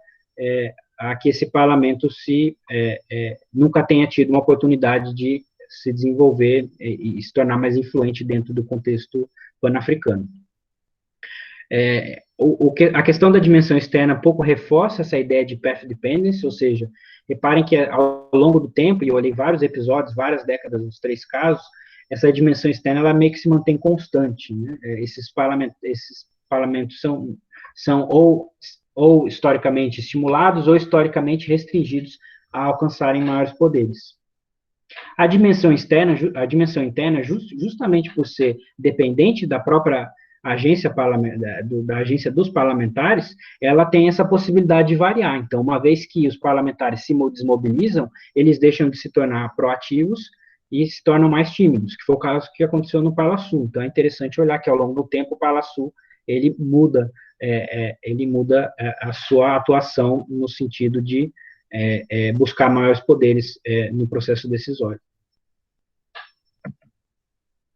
a que esse parlamento nunca tenha tido uma oportunidade de se desenvolver e se tornar mais influente dentro do contexto pan-africano. A questão da dimensão externa pouco reforça essa ideia de path dependence, ou seja, reparem que ao longo do tempo, e eu olhei vários episódios, várias décadas nos 3 casos, essa dimensão externa ela meio que se mantém constante, né? Esses parlamentos são ou historicamente estimulados ou historicamente restringidos a alcançarem maiores poderes. A dimensão interna, justamente por ser dependente da própria agência da agência dos parlamentares, ela tem essa possibilidade de variar. Então, uma vez que os parlamentares se desmobilizam, eles deixam de se tornar proativos e se tornam mais tímidos, que foi o caso que aconteceu no Palasul. Então, é interessante olhar que, ao longo do tempo, o Palasul, ele muda a sua atuação no sentido de buscar maiores poderes no processo decisório.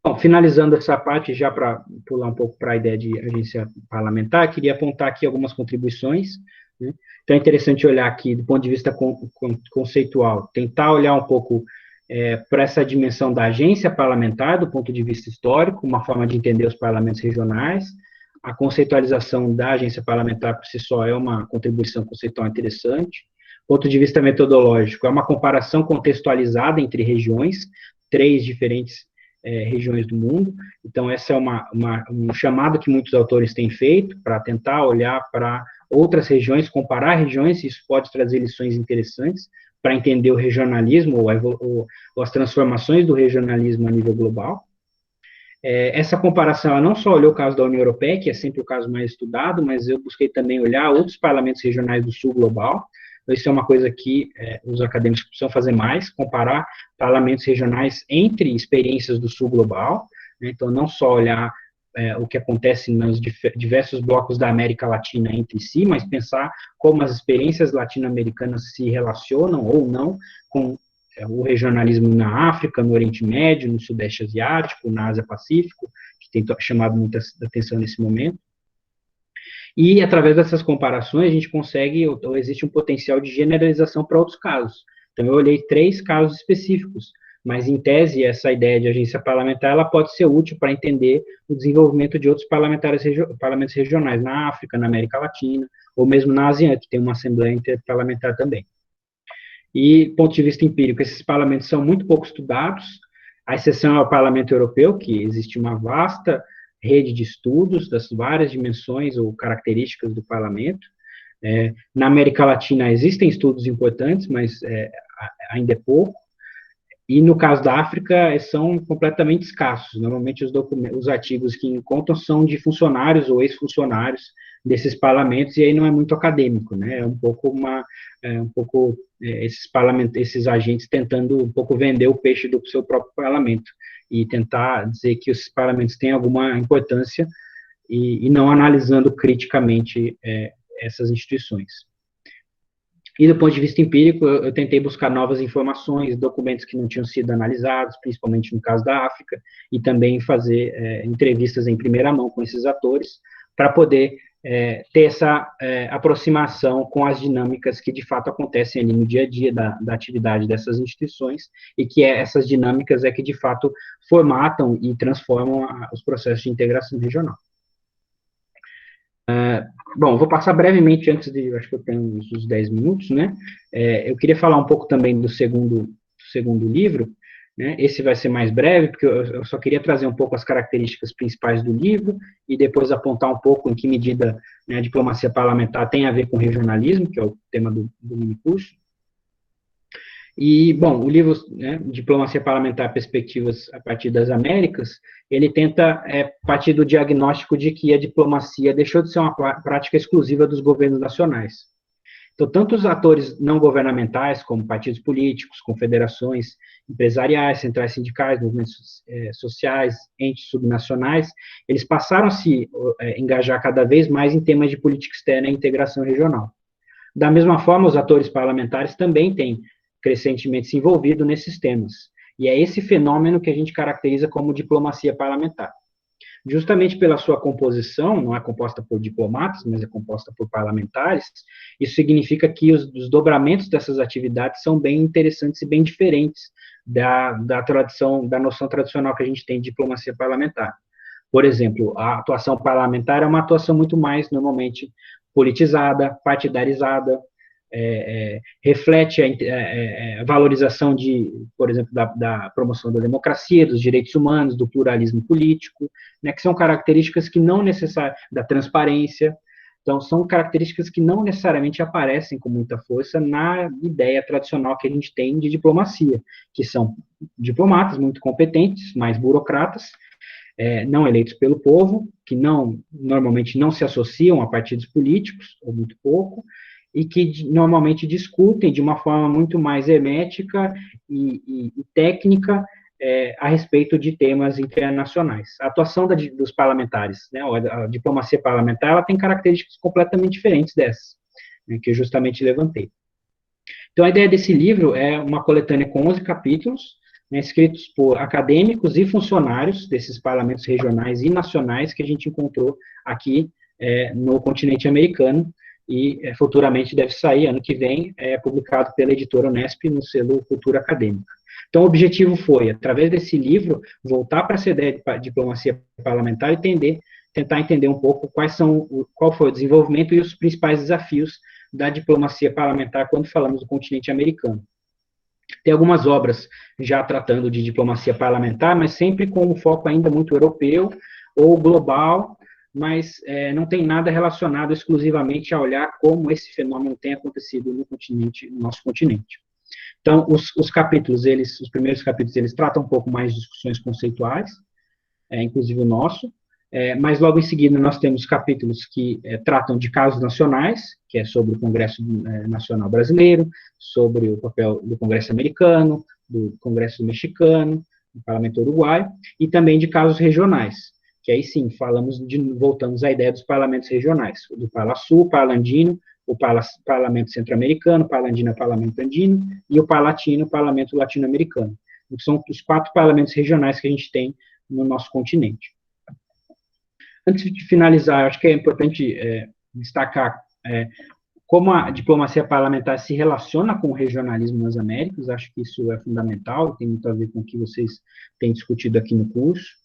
Bom, finalizando essa parte, já para pular um pouco para a ideia de agência parlamentar, queria apontar aqui algumas contribuições, né? Então, é interessante olhar aqui, do ponto de vista conceitual, tentar olhar um pouco para essa dimensão da agência parlamentar, do ponto de vista histórico, uma forma de entender os parlamentos regionais. A conceitualização da agência parlamentar, por si só, é uma contribuição conceitual interessante. Do ponto de vista metodológico, é uma comparação contextualizada entre regiões, 3 diferentes regiões do mundo. Então, essa é um chamado que muitos autores têm feito para tentar olhar para outras regiões, comparar regiões, e isso pode trazer lições interessantes para entender o regionalismo ou as transformações do regionalismo a nível global. Essa comparação, ela não só olhou o caso da União Europeia, que é sempre o caso mais estudado, mas eu busquei também olhar outros parlamentos regionais do sul global. Então, isso é uma coisa que os acadêmicos precisam fazer mais, comparar parlamentos regionais entre experiências do sul global, né? Então, não só olhar o que acontece nos diversos blocos da América Latina entre si, mas pensar como as experiências latino-americanas se relacionam ou não com o regionalismo na África, no Oriente Médio, no Sudeste Asiático, na Ásia-Pacífico, que tem chamado muita atenção nesse momento. E, através dessas comparações, a gente consegue, ou existe um potencial de generalização para outros casos. Então, eu olhei 3 casos específicos, mas, em tese, essa ideia de agência parlamentar, ela pode ser útil para entender o desenvolvimento de outros parlamentos regionais na África, na América Latina, ou mesmo na ASEAN, que tem uma Assembleia Interparlamentar também. E, do ponto de vista empírico, esses parlamentos são muito pouco estudados, a exceção é o Parlamento Europeu, que existe uma vasta rede de estudos das várias dimensões ou características do parlamento. Na América Latina existem estudos importantes, mas ainda é pouco. E no caso da África, são completamente escassos. Normalmente os artigos que encontram são de funcionários ou ex-funcionários desses parlamentos, e aí não é muito acadêmico, né? É um pouco esses agentes tentando um pouco vender o peixe do seu próprio parlamento e tentar dizer que os parlamentos têm alguma importância e não analisando criticamente essas instituições. E, do ponto de vista empírico, eu tentei buscar novas informações, documentos que não tinham sido analisados, principalmente no caso da África, e também fazer entrevistas em primeira mão com esses atores, para poder ter essa aproximação com as dinâmicas que, de fato, acontecem ali no dia a dia da atividade dessas instituições, e que essas dinâmicas que, de fato, formatam e transformam os processos de integração regional. Bom, vou passar brevemente, antes de, acho que eu tenho uns 10 minutos, né? Eu queria falar um pouco também do segundo livro, né? Esse vai ser mais breve, porque eu só queria trazer um pouco as características principais do livro e depois apontar um pouco em que medida, né, a diplomacia parlamentar tem a ver com regionalismo, que é o tema do minicurso. E, bom, o livro, né, Diplomacia Parlamentar, Perspectivas a partir das Américas, ele tenta partir do diagnóstico de que a diplomacia deixou de ser uma prática exclusiva dos governos nacionais. Então, tanto os atores não governamentais, como partidos políticos, confederações empresariais, centrais sindicais, movimentos sociais, entes subnacionais, eles passaram a se engajar cada vez mais em temas de política externa e integração regional. Da mesma forma, os atores parlamentares também têm crescentemente se envolvido nesses temas. E é esse fenômeno que a gente caracteriza como diplomacia parlamentar. Justamente pela sua composição, não é composta por diplomatas, mas é composta por parlamentares, isso significa que os desdobramentos dessas atividades são bem interessantes e bem diferentes da noção tradicional que a gente tem de diplomacia parlamentar. Por exemplo, a atuação parlamentar é uma atuação muito mais, normalmente, politizada, partidarizada, reflete a valorização por exemplo, da promoção da democracia, dos direitos humanos, do pluralismo político, né, que são características que não necessariamente, da transparência. Então, são características que não necessariamente aparecem com muita força na ideia tradicional que a gente tem de diplomacia, que são diplomatas muito competentes, mais burocratas, não eleitos pelo povo, que normalmente não se associam a partidos políticos, ou muito pouco, e que normalmente discutem de uma forma muito mais hermética e técnica a respeito de temas internacionais. A atuação dos parlamentares, né, a diplomacia parlamentar, ela tem características completamente diferentes dessas, né, que eu justamente levantei. Então, a ideia desse livro é uma coletânea com 11 capítulos, né, escritos por acadêmicos e funcionários desses parlamentos regionais e nacionais que a gente encontrou aqui no continente americano, e futuramente deve sair, ano que vem, publicado pela editora Unesp no selo Cultura Acadêmica. Então, o objetivo foi, através desse livro, voltar para essa ideia de diplomacia parlamentar e tentar entender um pouco qual foi o desenvolvimento e os principais desafios da diplomacia parlamentar quando falamos do continente americano. Tem algumas obras já tratando de diplomacia parlamentar, mas sempre com um foco ainda muito europeu ou global, mas não tem nada relacionado exclusivamente a olhar como esse fenômeno tem acontecido no nosso continente. Então, os primeiros capítulos, eles tratam um pouco mais de discussões conceituais, inclusive o nosso, mas logo em seguida nós temos capítulos que tratam de casos nacionais, que é sobre o Congresso Nacional Brasileiro, sobre o papel do Congresso Americano, do Congresso Mexicano, do Parlamento Uruguaio, e também de casos regionais, que aí sim, voltamos à ideia dos parlamentos regionais, do Parlasul, Parlandino, o Parlamento Centro-Americano, Parlandino, Parlamento Andino, e o Parlatino, Parlamento Latino-Americano. São os 4 parlamentos regionais que a gente tem no nosso continente. Antes de finalizar, acho que é importante destacar como a diplomacia parlamentar se relaciona com o regionalismo nas Américas. Acho que isso é fundamental, tem muito a ver com o que vocês têm discutido aqui no curso.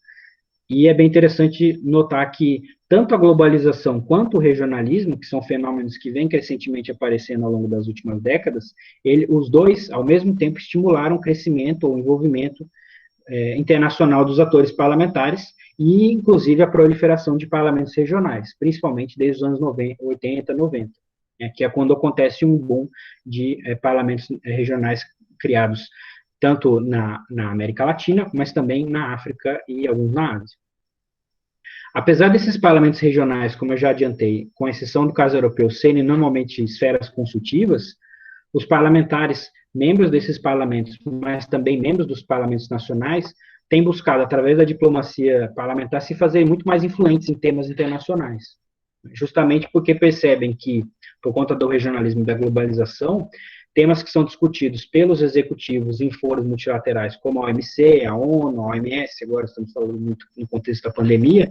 E é bem interessante notar que tanto a globalização quanto o regionalismo, que são fenômenos que vêm crescentemente aparecendo ao longo das últimas décadas, os dois, ao mesmo tempo, estimularam o crescimento ou envolvimento internacional dos atores parlamentares e, inclusive, a proliferação de parlamentos regionais, principalmente desde os anos 80, 90, que é quando acontece um boom de parlamentos regionais criados tanto na América Latina, mas também na África e alguns na Ásia. Apesar desses parlamentos regionais, como eu já adiantei, com exceção do caso europeu, serem normalmente esferas consultivas, os parlamentares, membros desses parlamentos, mas também membros dos parlamentos nacionais, têm buscado, através da diplomacia parlamentar, se fazer muito mais influentes em temas internacionais, justamente porque percebem que, por conta do regionalismo e da globalização, temas que são discutidos pelos executivos em foros multilaterais, como a OMC, a ONU, a OMS, agora estamos falando muito no contexto da pandemia,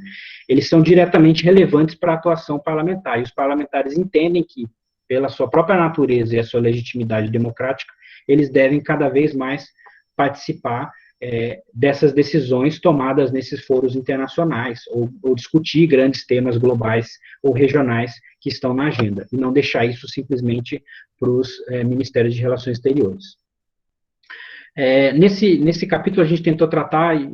eles são diretamente relevantes para a atuação parlamentar, e os parlamentares entendem que, pela sua própria natureza e a sua legitimidade democrática, eles devem cada vez mais participar dessas decisões tomadas nesses foros internacionais, ou discutir grandes temas globais ou regionais que estão na agenda, e não deixar isso simplesmente para os Ministérios de Relações Exteriores. Nesse capítulo, a gente tentou tratar e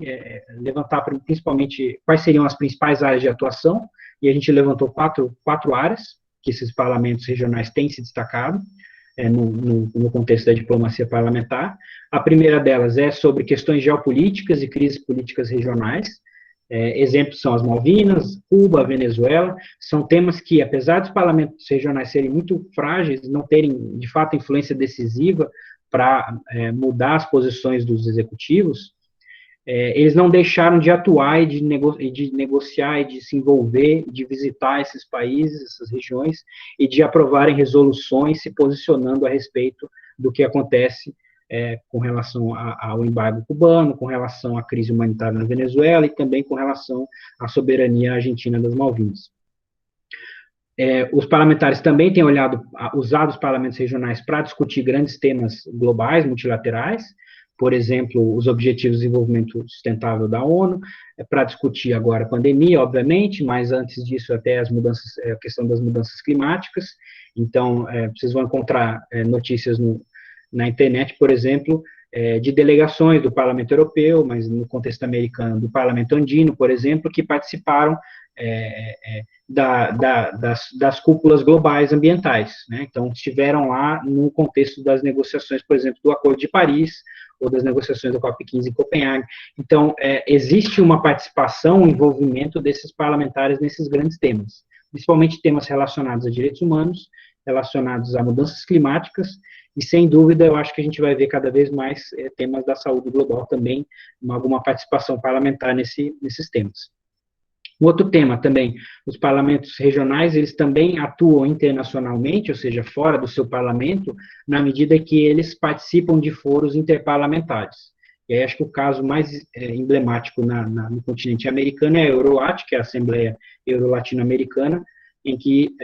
levantar principalmente quais seriam as principais áreas de atuação, e a gente levantou quatro áreas que esses parlamentos regionais têm se destacado no contexto da diplomacia parlamentar. A primeira delas é sobre questões geopolíticas e crises políticas regionais. Exemplos são as Malvinas, Cuba, Venezuela. São temas que, apesar dos parlamentos regionais serem muito frágeis, não terem, de fato, influência decisiva para mudar as posições dos executivos, eles não deixaram de atuar e de negociar e de se envolver, de visitar esses países, essas regiões, e de aprovarem resoluções se posicionando a respeito do que acontece com relação ao embargo cubano, com relação à crise humanitária na Venezuela e também com relação à soberania argentina das Malvinas. Os parlamentares também têm usado os parlamentos regionais para discutir grandes temas globais, multilaterais. por exemplo, os Objetivos de Desenvolvimento Sustentável da ONU, para discutir agora a pandemia, obviamente, mas antes disso até as mudanças, a questão das mudanças climáticas. Então, vocês vão encontrar notícias na internet, por exemplo, de delegações do Parlamento Europeu, mas no contexto americano, do Parlamento Andino, por exemplo, que participaram das cúpulas globais ambientais, né? Então, estiveram lá no contexto das negociações, por exemplo, do Acordo de Paris, ou das negociações do COP15 em Copenhague. Então, existe uma participação, um envolvimento desses parlamentares nesses grandes temas, principalmente temas relacionados a direitos humanos, relacionados a mudanças climáticas, e, sem dúvida, eu acho que a gente vai ver cada vez mais temas da saúde global também, alguma participação parlamentar nesses temas. Um outro tema também, os parlamentos regionais, eles também atuam internacionalmente, ou seja, fora do seu parlamento, na medida que eles participam de foros interparlamentares. E aí acho que o caso mais emblemático no continente americano é a Eurolat, que é a Assembleia Euro-Latino-Americana, em que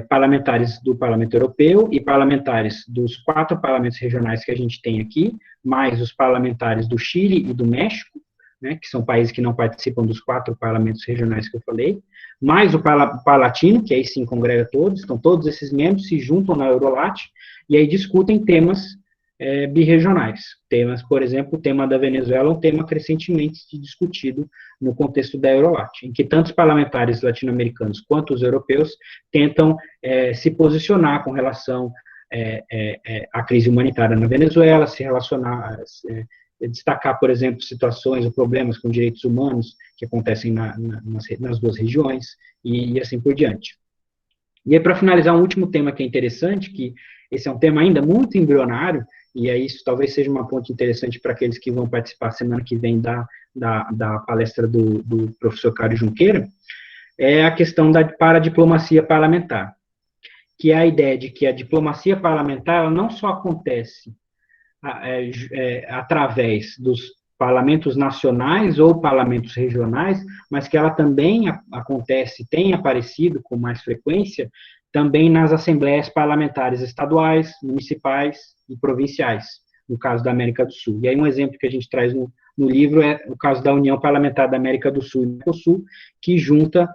parlamentares do Parlamento Europeu e parlamentares dos 4 parlamentos regionais que a gente tem aqui, mais os parlamentares do Chile e do México, né, que são países que não participam dos 4 parlamentos regionais que eu falei, mais o Palatino, que aí sim congrega todos, então todos esses membros se juntam na Eurolat e aí discutem temas birregionais. Temas, por exemplo, o tema da Venezuela é um tema crescentemente discutido no contexto da Eurolat, em que tanto os parlamentares latino-americanos quanto os europeus tentam se posicionar com relação à crise humanitária na Venezuela, se relacionar, destacar, por exemplo, situações ou problemas com direitos humanos que acontecem nas 2 regiões, e assim por diante. E aí, para finalizar, um último tema que é interessante, que esse é um tema ainda muito embrionário, e aí isso talvez seja uma ponte interessante para aqueles que vão participar semana que vem da palestra do professor Cário Junqueira, é a questão da paradiplomacia parlamentar, que é a ideia de que a diplomacia parlamentar ela não só acontece através dos parlamentos nacionais ou parlamentos regionais, mas que ela também acontece, tem aparecido com mais frequência, também nas assembleias parlamentares estaduais, municipais e provinciais, no caso da América do Sul. E aí um exemplo que a gente traz no livro é o caso da União Parlamentar da América do Sul e Mercosul, que junta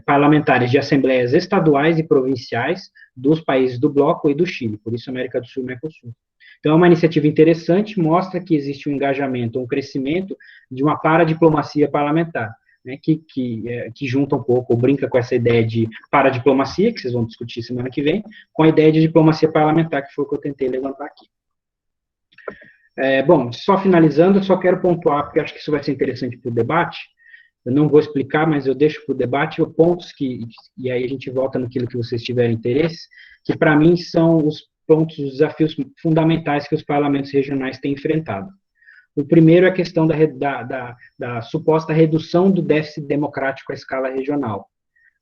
parlamentares de assembleias estaduais e provinciais dos países do bloco e do Chile, por isso América do Sul e Mercosul. Então, é uma iniciativa interessante, mostra que existe um engajamento, um crescimento de uma paradiplomacia parlamentar, né, que junta um pouco, ou brinca com essa ideia de paradiplomacia, que vocês vão discutir semana que vem, com a ideia de diplomacia parlamentar, que foi o que eu tentei levantar aqui. Bom, só finalizando, eu só quero pontuar, porque acho que isso vai ser interessante para o debate, eu não vou explicar, mas eu deixo para o debate pontos e aí a gente volta naquilo que vocês tiverem interesse, que para mim são os pontos, os desafios fundamentais que os parlamentos regionais têm enfrentado. O primeiro é a questão da suposta redução do déficit democrático à escala regional,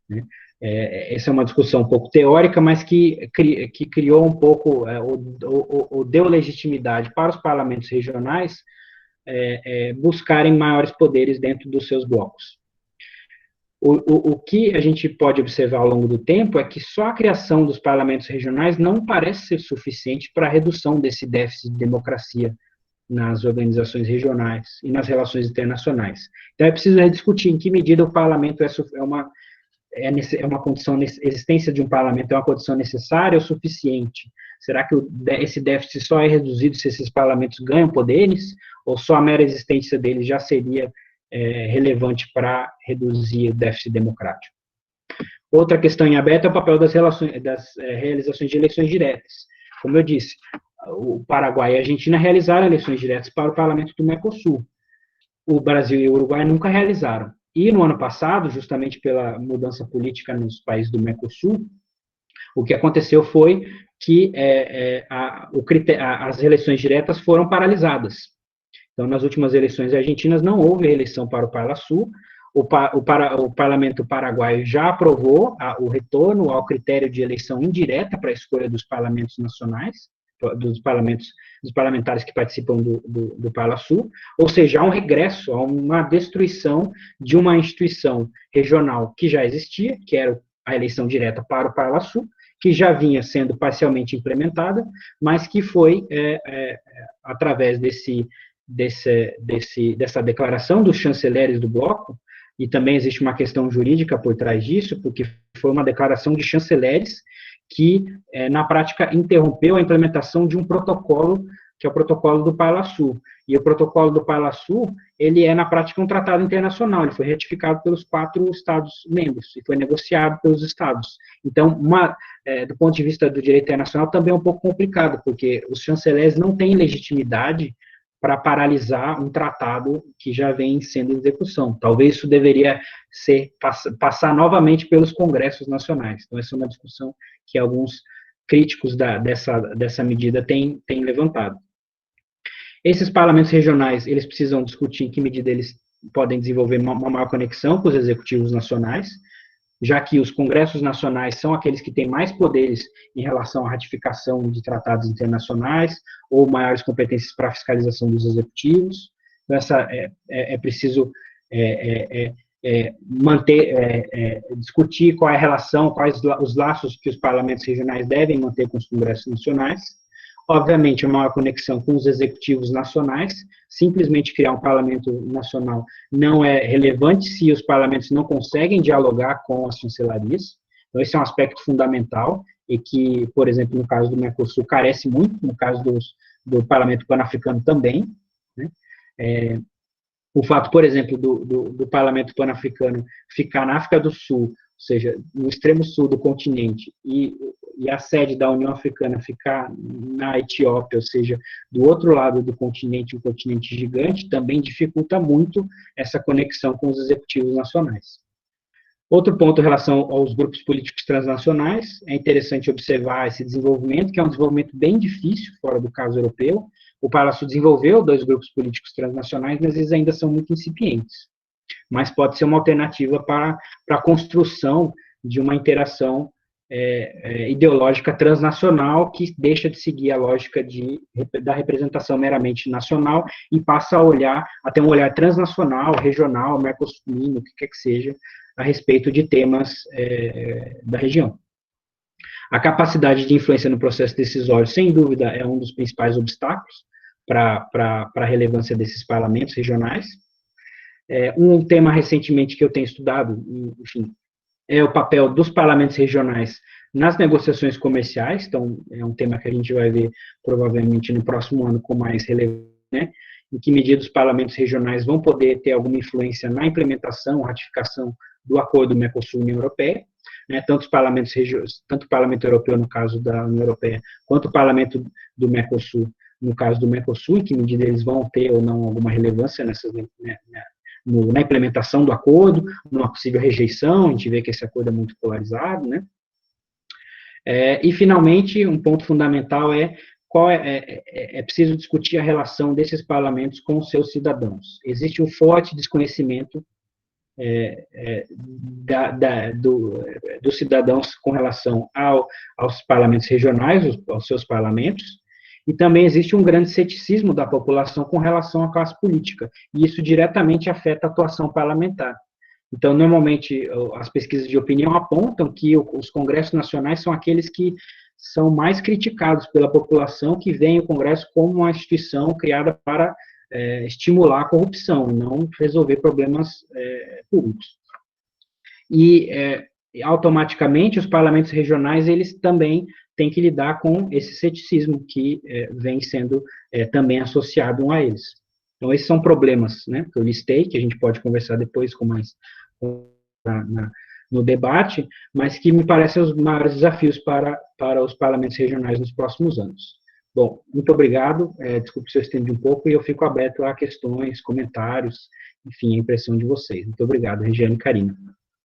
né? Essa é uma discussão um pouco teórica, mas que criou um pouco, ou deu legitimidade para os parlamentos regionais buscarem maiores poderes dentro dos seus blocos. O que a gente pode observar ao longo do tempo é que só a criação dos parlamentos regionais não parece ser suficiente para a redução desse déficit de democracia nas organizações regionais e nas relações internacionais. Então, é preciso rediscutir em que medida o parlamento é uma condição, a existência de um parlamento é uma condição necessária ou suficiente? Será que esse déficit só é reduzido se esses parlamentos ganham poderes, ou só a mera existência deles já seria relevante para reduzir o déficit democrático? Outra questão em aberto é o papel das realizações de eleições diretas. Como eu disse, o Paraguai e a Argentina realizaram eleições diretas para o parlamento do Mercosul. O Brasil e o Uruguai nunca realizaram. E no ano passado, justamente pela mudança política nos países do Mercosul, o que aconteceu foi que as eleições diretas foram paralisadas. Então, nas últimas eleições argentinas, não houve eleição para o Parlasul. O parlamento paraguaio já aprovou o retorno ao critério de eleição indireta para a escolha dos parlamentos nacionais, dos parlamentares que participam do Parlasul, ou seja, há um regresso, há uma destruição de uma instituição regional que já existia, que era a eleição direta para o Parlasul, que já vinha sendo parcialmente implementada, mas que foi, através dessa declaração dos chanceleres do bloco, e também existe uma questão jurídica por trás disso, porque foi uma declaração de chanceleres que, na prática, interrompeu a implementação de um protocolo, que é o protocolo do Parlasul. E o protocolo do Parlasul, ele é, na prática, um tratado internacional, ele foi ratificado pelos 4 Estados-membros, e foi negociado pelos Estados. Então, do ponto de vista do direito internacional, também é um pouco complicado, porque os chanceleres não têm legitimidade para paralisar um tratado que já vem sendo em execução. Talvez isso deveria passar novamente pelos congressos nacionais. Então, essa é uma discussão que alguns críticos dessa medida têm levantado. Esses parlamentos regionais, eles precisam discutir em que medida eles podem desenvolver uma maior conexão com os executivos nacionais, já que os congressos nacionais são aqueles que têm mais poderes em relação à ratificação de tratados internacionais ou maiores competências para a fiscalização dos executivos. Então, é preciso discutir qual é a relação, quais os laços que os parlamentos regionais devem manter com os congressos nacionais. Obviamente, a maior conexão com os executivos nacionais. Simplesmente criar um parlamento nacional não é relevante se os parlamentos não conseguem dialogar com as chancelarias. Então, esse é um aspecto fundamental e que, por exemplo, no caso do Mercosul, carece muito, no caso do Parlamento Pan-Africano também, né? O fato, por exemplo, do Parlamento Pan-Africano ficar na África do Sul, ou seja, no extremo sul do continente, e a sede da União Africana ficar na Etiópia, ou seja, do outro lado do continente, um continente gigante, também dificulta muito essa conexão com os executivos nacionais. Outro ponto em relação aos grupos políticos transnacionais, é interessante observar esse desenvolvimento, que é um desenvolvimento bem difícil, fora do caso europeu. O Parlasul desenvolveu 2 grupos políticos transnacionais, mas eles ainda são muito incipientes. Mas pode ser uma alternativa para a construção de uma interação ideológica transnacional que deixa de seguir a lógica da representação meramente nacional e passa a ter um olhar transnacional, regional, mercosulino, o que quer que seja, a respeito de temas da região. A capacidade de influência no processo decisório, sem dúvida, é um dos principais obstáculos para a relevância desses parlamentos regionais. Um tema recentemente que eu tenho estudado, enfim, é o papel dos parlamentos regionais nas negociações comerciais. Então, é um tema que a gente vai ver provavelmente no próximo ano com mais relevância, né? Em que medida os parlamentos regionais vão poder ter alguma influência na implementação, ratificação do acordo Mercosul-União Europeia, né? Tanto o Parlamento Europeu, no caso da União Europeia, quanto o Parlamento do Mercosul, no caso do Mercosul, em que medida eles vão ter ou não alguma relevância na implementação do acordo, numa possível rejeição. A gente vê que esse acordo é muito polarizado, né? E, finalmente, um ponto fundamental é preciso discutir a relação desses parlamentos com os seus cidadãos. Existe um forte desconhecimento dos cidadãos com relação aos parlamentos regionais, aos seus parlamentos, e também existe um grande ceticismo da população com relação à classe política, e isso diretamente afeta a atuação parlamentar. Então, normalmente, as pesquisas de opinião apontam que os congressos nacionais são aqueles que são mais criticados pela população, que veem o Congresso como uma instituição criada para estimular a corrupção, não resolver problemas públicos. E, automaticamente, os parlamentos regionais, eles também têm que lidar com esse ceticismo que vem sendo também associado a eles. Então, esses são problemas, né, que eu listei, que a gente pode conversar depois no debate, mas que me parecem os maiores desafios para os parlamentos regionais nos próximos anos. Bom, muito obrigado, desculpe se eu estendi um pouco, e eu fico aberto a questões, comentários, enfim, a impressão de vocês. Muito obrigado, Regiane e Karina.